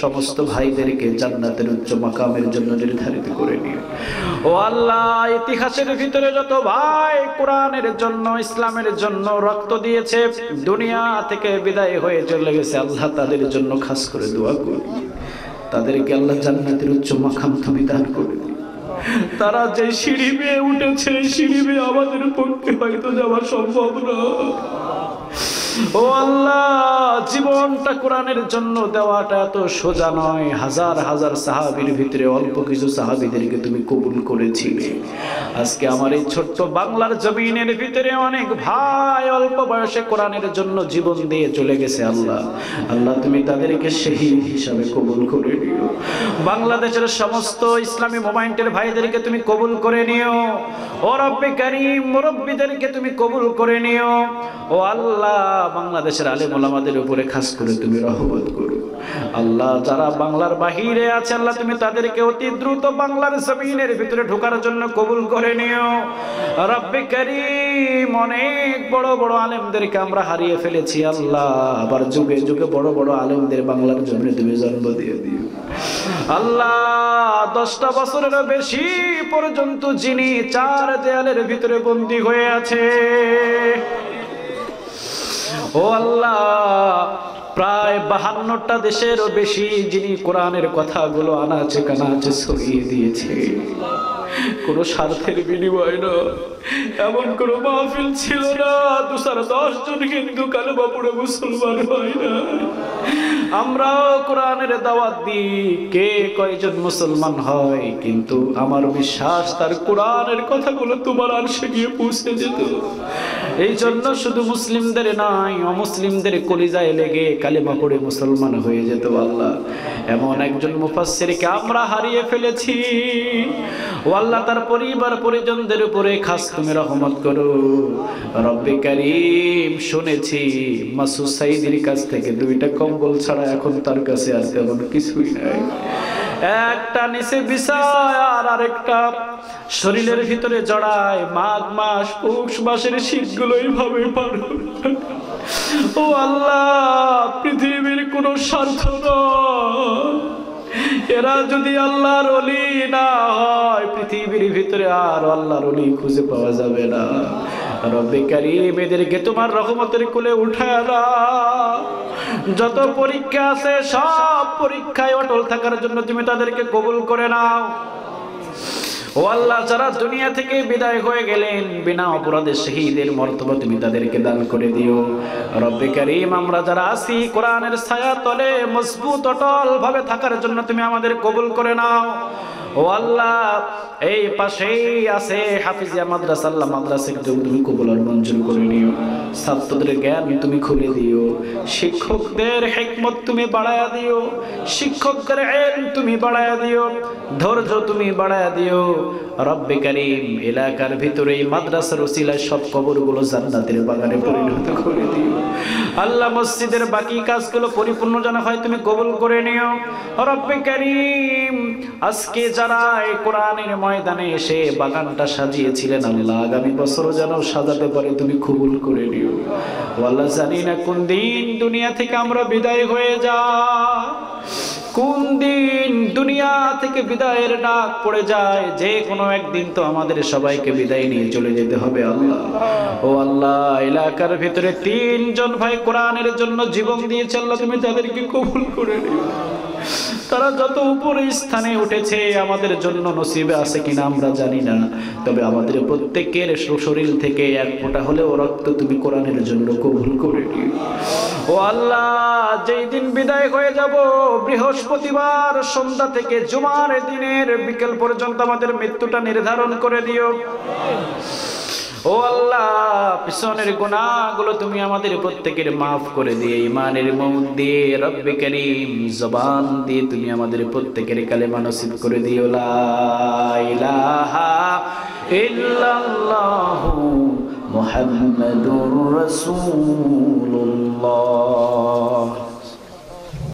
সমস্ত ভাইদেরকে জান্নাতের উচ্চ মাকামের জন্য নির্ধারিত করে নিও। ও আল্লাহ, ইতিহাসের ভিতরে যত ভাই কোরআনের জন্য, ইসলামের জন্য রক্ত দিয়েছে, দুনিয়া থেকে বিদায় হয়ে চলে গেছে, আল্লাহ তাদের জন্য খাস করে দোয়া করি, তাদেরকে আল্লাহ জান্নাতের উচ্চ মাকাম তুমি দান করে দিও। তারা যে সিঁড়ি বেয়ে উঠেছে, সিঁড়ি বেয়ে আমাদের পক্ষে হয়তো যাওয়া সম্ভব না। ও আল্লাহ, জীবনটা কোরআনের জন্য দেওয়াটা এত সোজা নয়। হাজার হাজার সাহাবীর ভিতরে অল্প কিছু সাহাবীদেরকে তুমি কবুল করেছিলে। আজকে আমার এই ছোট্ট বাংলার জমিনের ভিতরে অনেক ভাই অল্প বয়সে কোরআনের জন্য জীবন দিয়ে চলে গেছে। আল্লাহ, আল্লাহ তুমি তাদেরকে শহীদ হিসাবে কবুল করে নিও। বাংলাদেশের সমস্ত ইসলামী মুভমেন্টের ভাইদেরকে তুমি কবুল করে নিও। ও রব্বে কারীম, মুরব্বীদেরকে তুমি কবুল করে নিও। ও আল্লাহ, বাংলাদেশের আলেম ওলামাদের উপরে খাস করে তুমি রহমত করো। আল্লাহ, যারা বাংলার বাহিরে আছে আল্লাহ তুমি তাদেরকে অতি দ্রুত বাংলার জমিনের ভিতরে ঢোকার জন্য কবুল করে নিও। রব্বে কারীম, অনেক বড় বড় আলেমদেরকে আমরা হারিয়ে ফেলেছি আল্লাহ, আবার যুগে যুগে বড় বড় আলেমদের বাংলার জমিনে তুমি জন্ম দিয়ে দিও। আল্লাহ, 10টা বছরেরও বেশি পর্যন্ত যিনি চার দেয়ালের ভিতরে বন্দী হয়ে আছে, ও আল্লাহ, প্রায় 52টা দেশেরও বেশি যিনি কোরআনের কথাগুলো আনাচে কানাচে ছড়িয়ে দিয়েছে, কোনো স্বার্থের বিনিময় না, এমন কোন মাহফিল ছিল না 210 জন হিন্দু কালেমা পড়ে মুসলমান হয় না। আমরাও কোরআনের দাওয়াত দিই, কে কয়জন মুসলমান হয়, কিন্তু আমার বিশ্বাস তার কোরআনের কথাগুলো তোমার আরশে গিয়ে পৌঁছে যেত। এই জন্য শুধু মুসলিমদের নয়, অমুসলিমদের কলিজায় লেগে কালেমা পড়ে মুসলমান হয়ে যেত। আল্লাহ, এমন একজন মুফাসসিরকে আমরা হারিয়ে ফেলেছি। ও আল্লাহ, তার পরিবার পরিজনদের উপরে খাস তুমি রহমত করো। রব্বে কারীম, শুনেছি মাসুদ সাইদির কাছ থেকে 2টা কম্বল ছাড়া এখন তার কাছে আর তেমন কিছুই নাই। একটা নিচে বিছায় আর আরেকটা শরীরের ভিতরে জড়ায়। মাঘ মাস পৌষ মাসের শীতগুলো এইভাবে পার। ও আল্লাহ, পৃথিবীর কোনো স্বার্থ নয়, এরা যদি আল্লাহর ওলি না হয় পৃথিবীর ভিতরে আর আল্লাহর ওলি খুঁজে পাওয়া যাবে না। রব্বে কারীম, এদেরকে তোমার রহমতের কোলে উঠায় দাও। যত পরীক্ষা আছে সব পরীক্ষায় অটল থাকার জন্য তুমি তাদেরকে কবুল করে নাও। ও আল্লাহ, যারা দুনিয়া থেকে বিদায় হয়ে গেলেন বিনা অপরাধে শহীদের মর্তবা তুমি তাদেরকে দান করে দিও। রব্বে কারীম, আমরা যারা আছি কোরআনের ছায়া তলে মজবুত অটল ভাবে থাকার জন্য তুমি আমাদের কবুল করে নাও। ও আল্লাহ, এই পাশেই আছে হাফিজিয়া মাদ্রাসা, আল্লাহ মাদ্রাসাকে তুমি কবুল আর মঞ্জুর করে নিও। ছাত্রদের জ্ঞান তুমি খুলে দিও, শিক্ষকদের হিকমত তুমি বাড়ায়া দিও, শিক্ষকদের ইলম তুমি বাড়ায়া দিও, ধৈর্য তুমি বাড়ায়া দিও। রব্বে কারীম, এলাকার ভিতরে এই মাদ্রাসার ওসিলায় সব কবরগুলো জান্নাতের বাগানে পরিণত করে দিও। আল্লাহ, মসজিদের বাকি কাজগুলো পরিপূর্ণ যেন হয় তুমি কবুল করে নিও। রব্বে কারীম, আজকে যারা এই কোরআনের ময়দানে এসে বাগানটা সাজিয়েছিলেন আল্লাহ, আগামী বছরও যেন সাজাতে পারে তুমি কবুল করে নিও। আল্লাহ, জানি না কোন দিন দুনিয়া থেকে আমরা বিদায় হয়ে যা, কোন দিন দুনিয়া থেকে বিদায়ের ডাক পড়ে যায়, যে কোনো একদিন তো আমাদের সবাইকে বিদায় নিয়ে চলে যেতে হবে আল্লাহ। ও আল্লাহ, এলাকার ভিতরে 3 জন ভাই কোরআনের জন্য জীবন দিয়েছে আল্লাহ, তুমি তাদেরকে কবুল করে নিও। তারা যত উপরে স্থানে উঠেছে আমাদের জন্য নসিবে আছে কিনা আমরা জানি না, তবে আমাদের প্রত্যেকের শরীর থেকে এক ফোঁটা হলেও রক্ত তুমি কোরআনের জন্য কবুল করে নিও। ও আল্লাহ, যেই দিন বিদায় হয়ে যাব, বৃহস্পতিবার সন্ধ্যা থেকে জুমার দিনের বিকেল পর্যন্ত আমাদের মৃত্যুটা নির্ধারণ করে দিও। ও আল্লাহ, পিছনের গুনাহগুলো তুমি আমাদের প্রত্যেকের মাফ করে দিয়ে ঈমানের মৌত দিয়ে রব্বে কারীম জবান দিয়ে তুমি আমাদের প্রত্যেকের কালেমা নসিব করে দিও। লা ইলাহা ইল্লাল্লাহু মুহাম্মাদুর রাসূলুল্লাহ।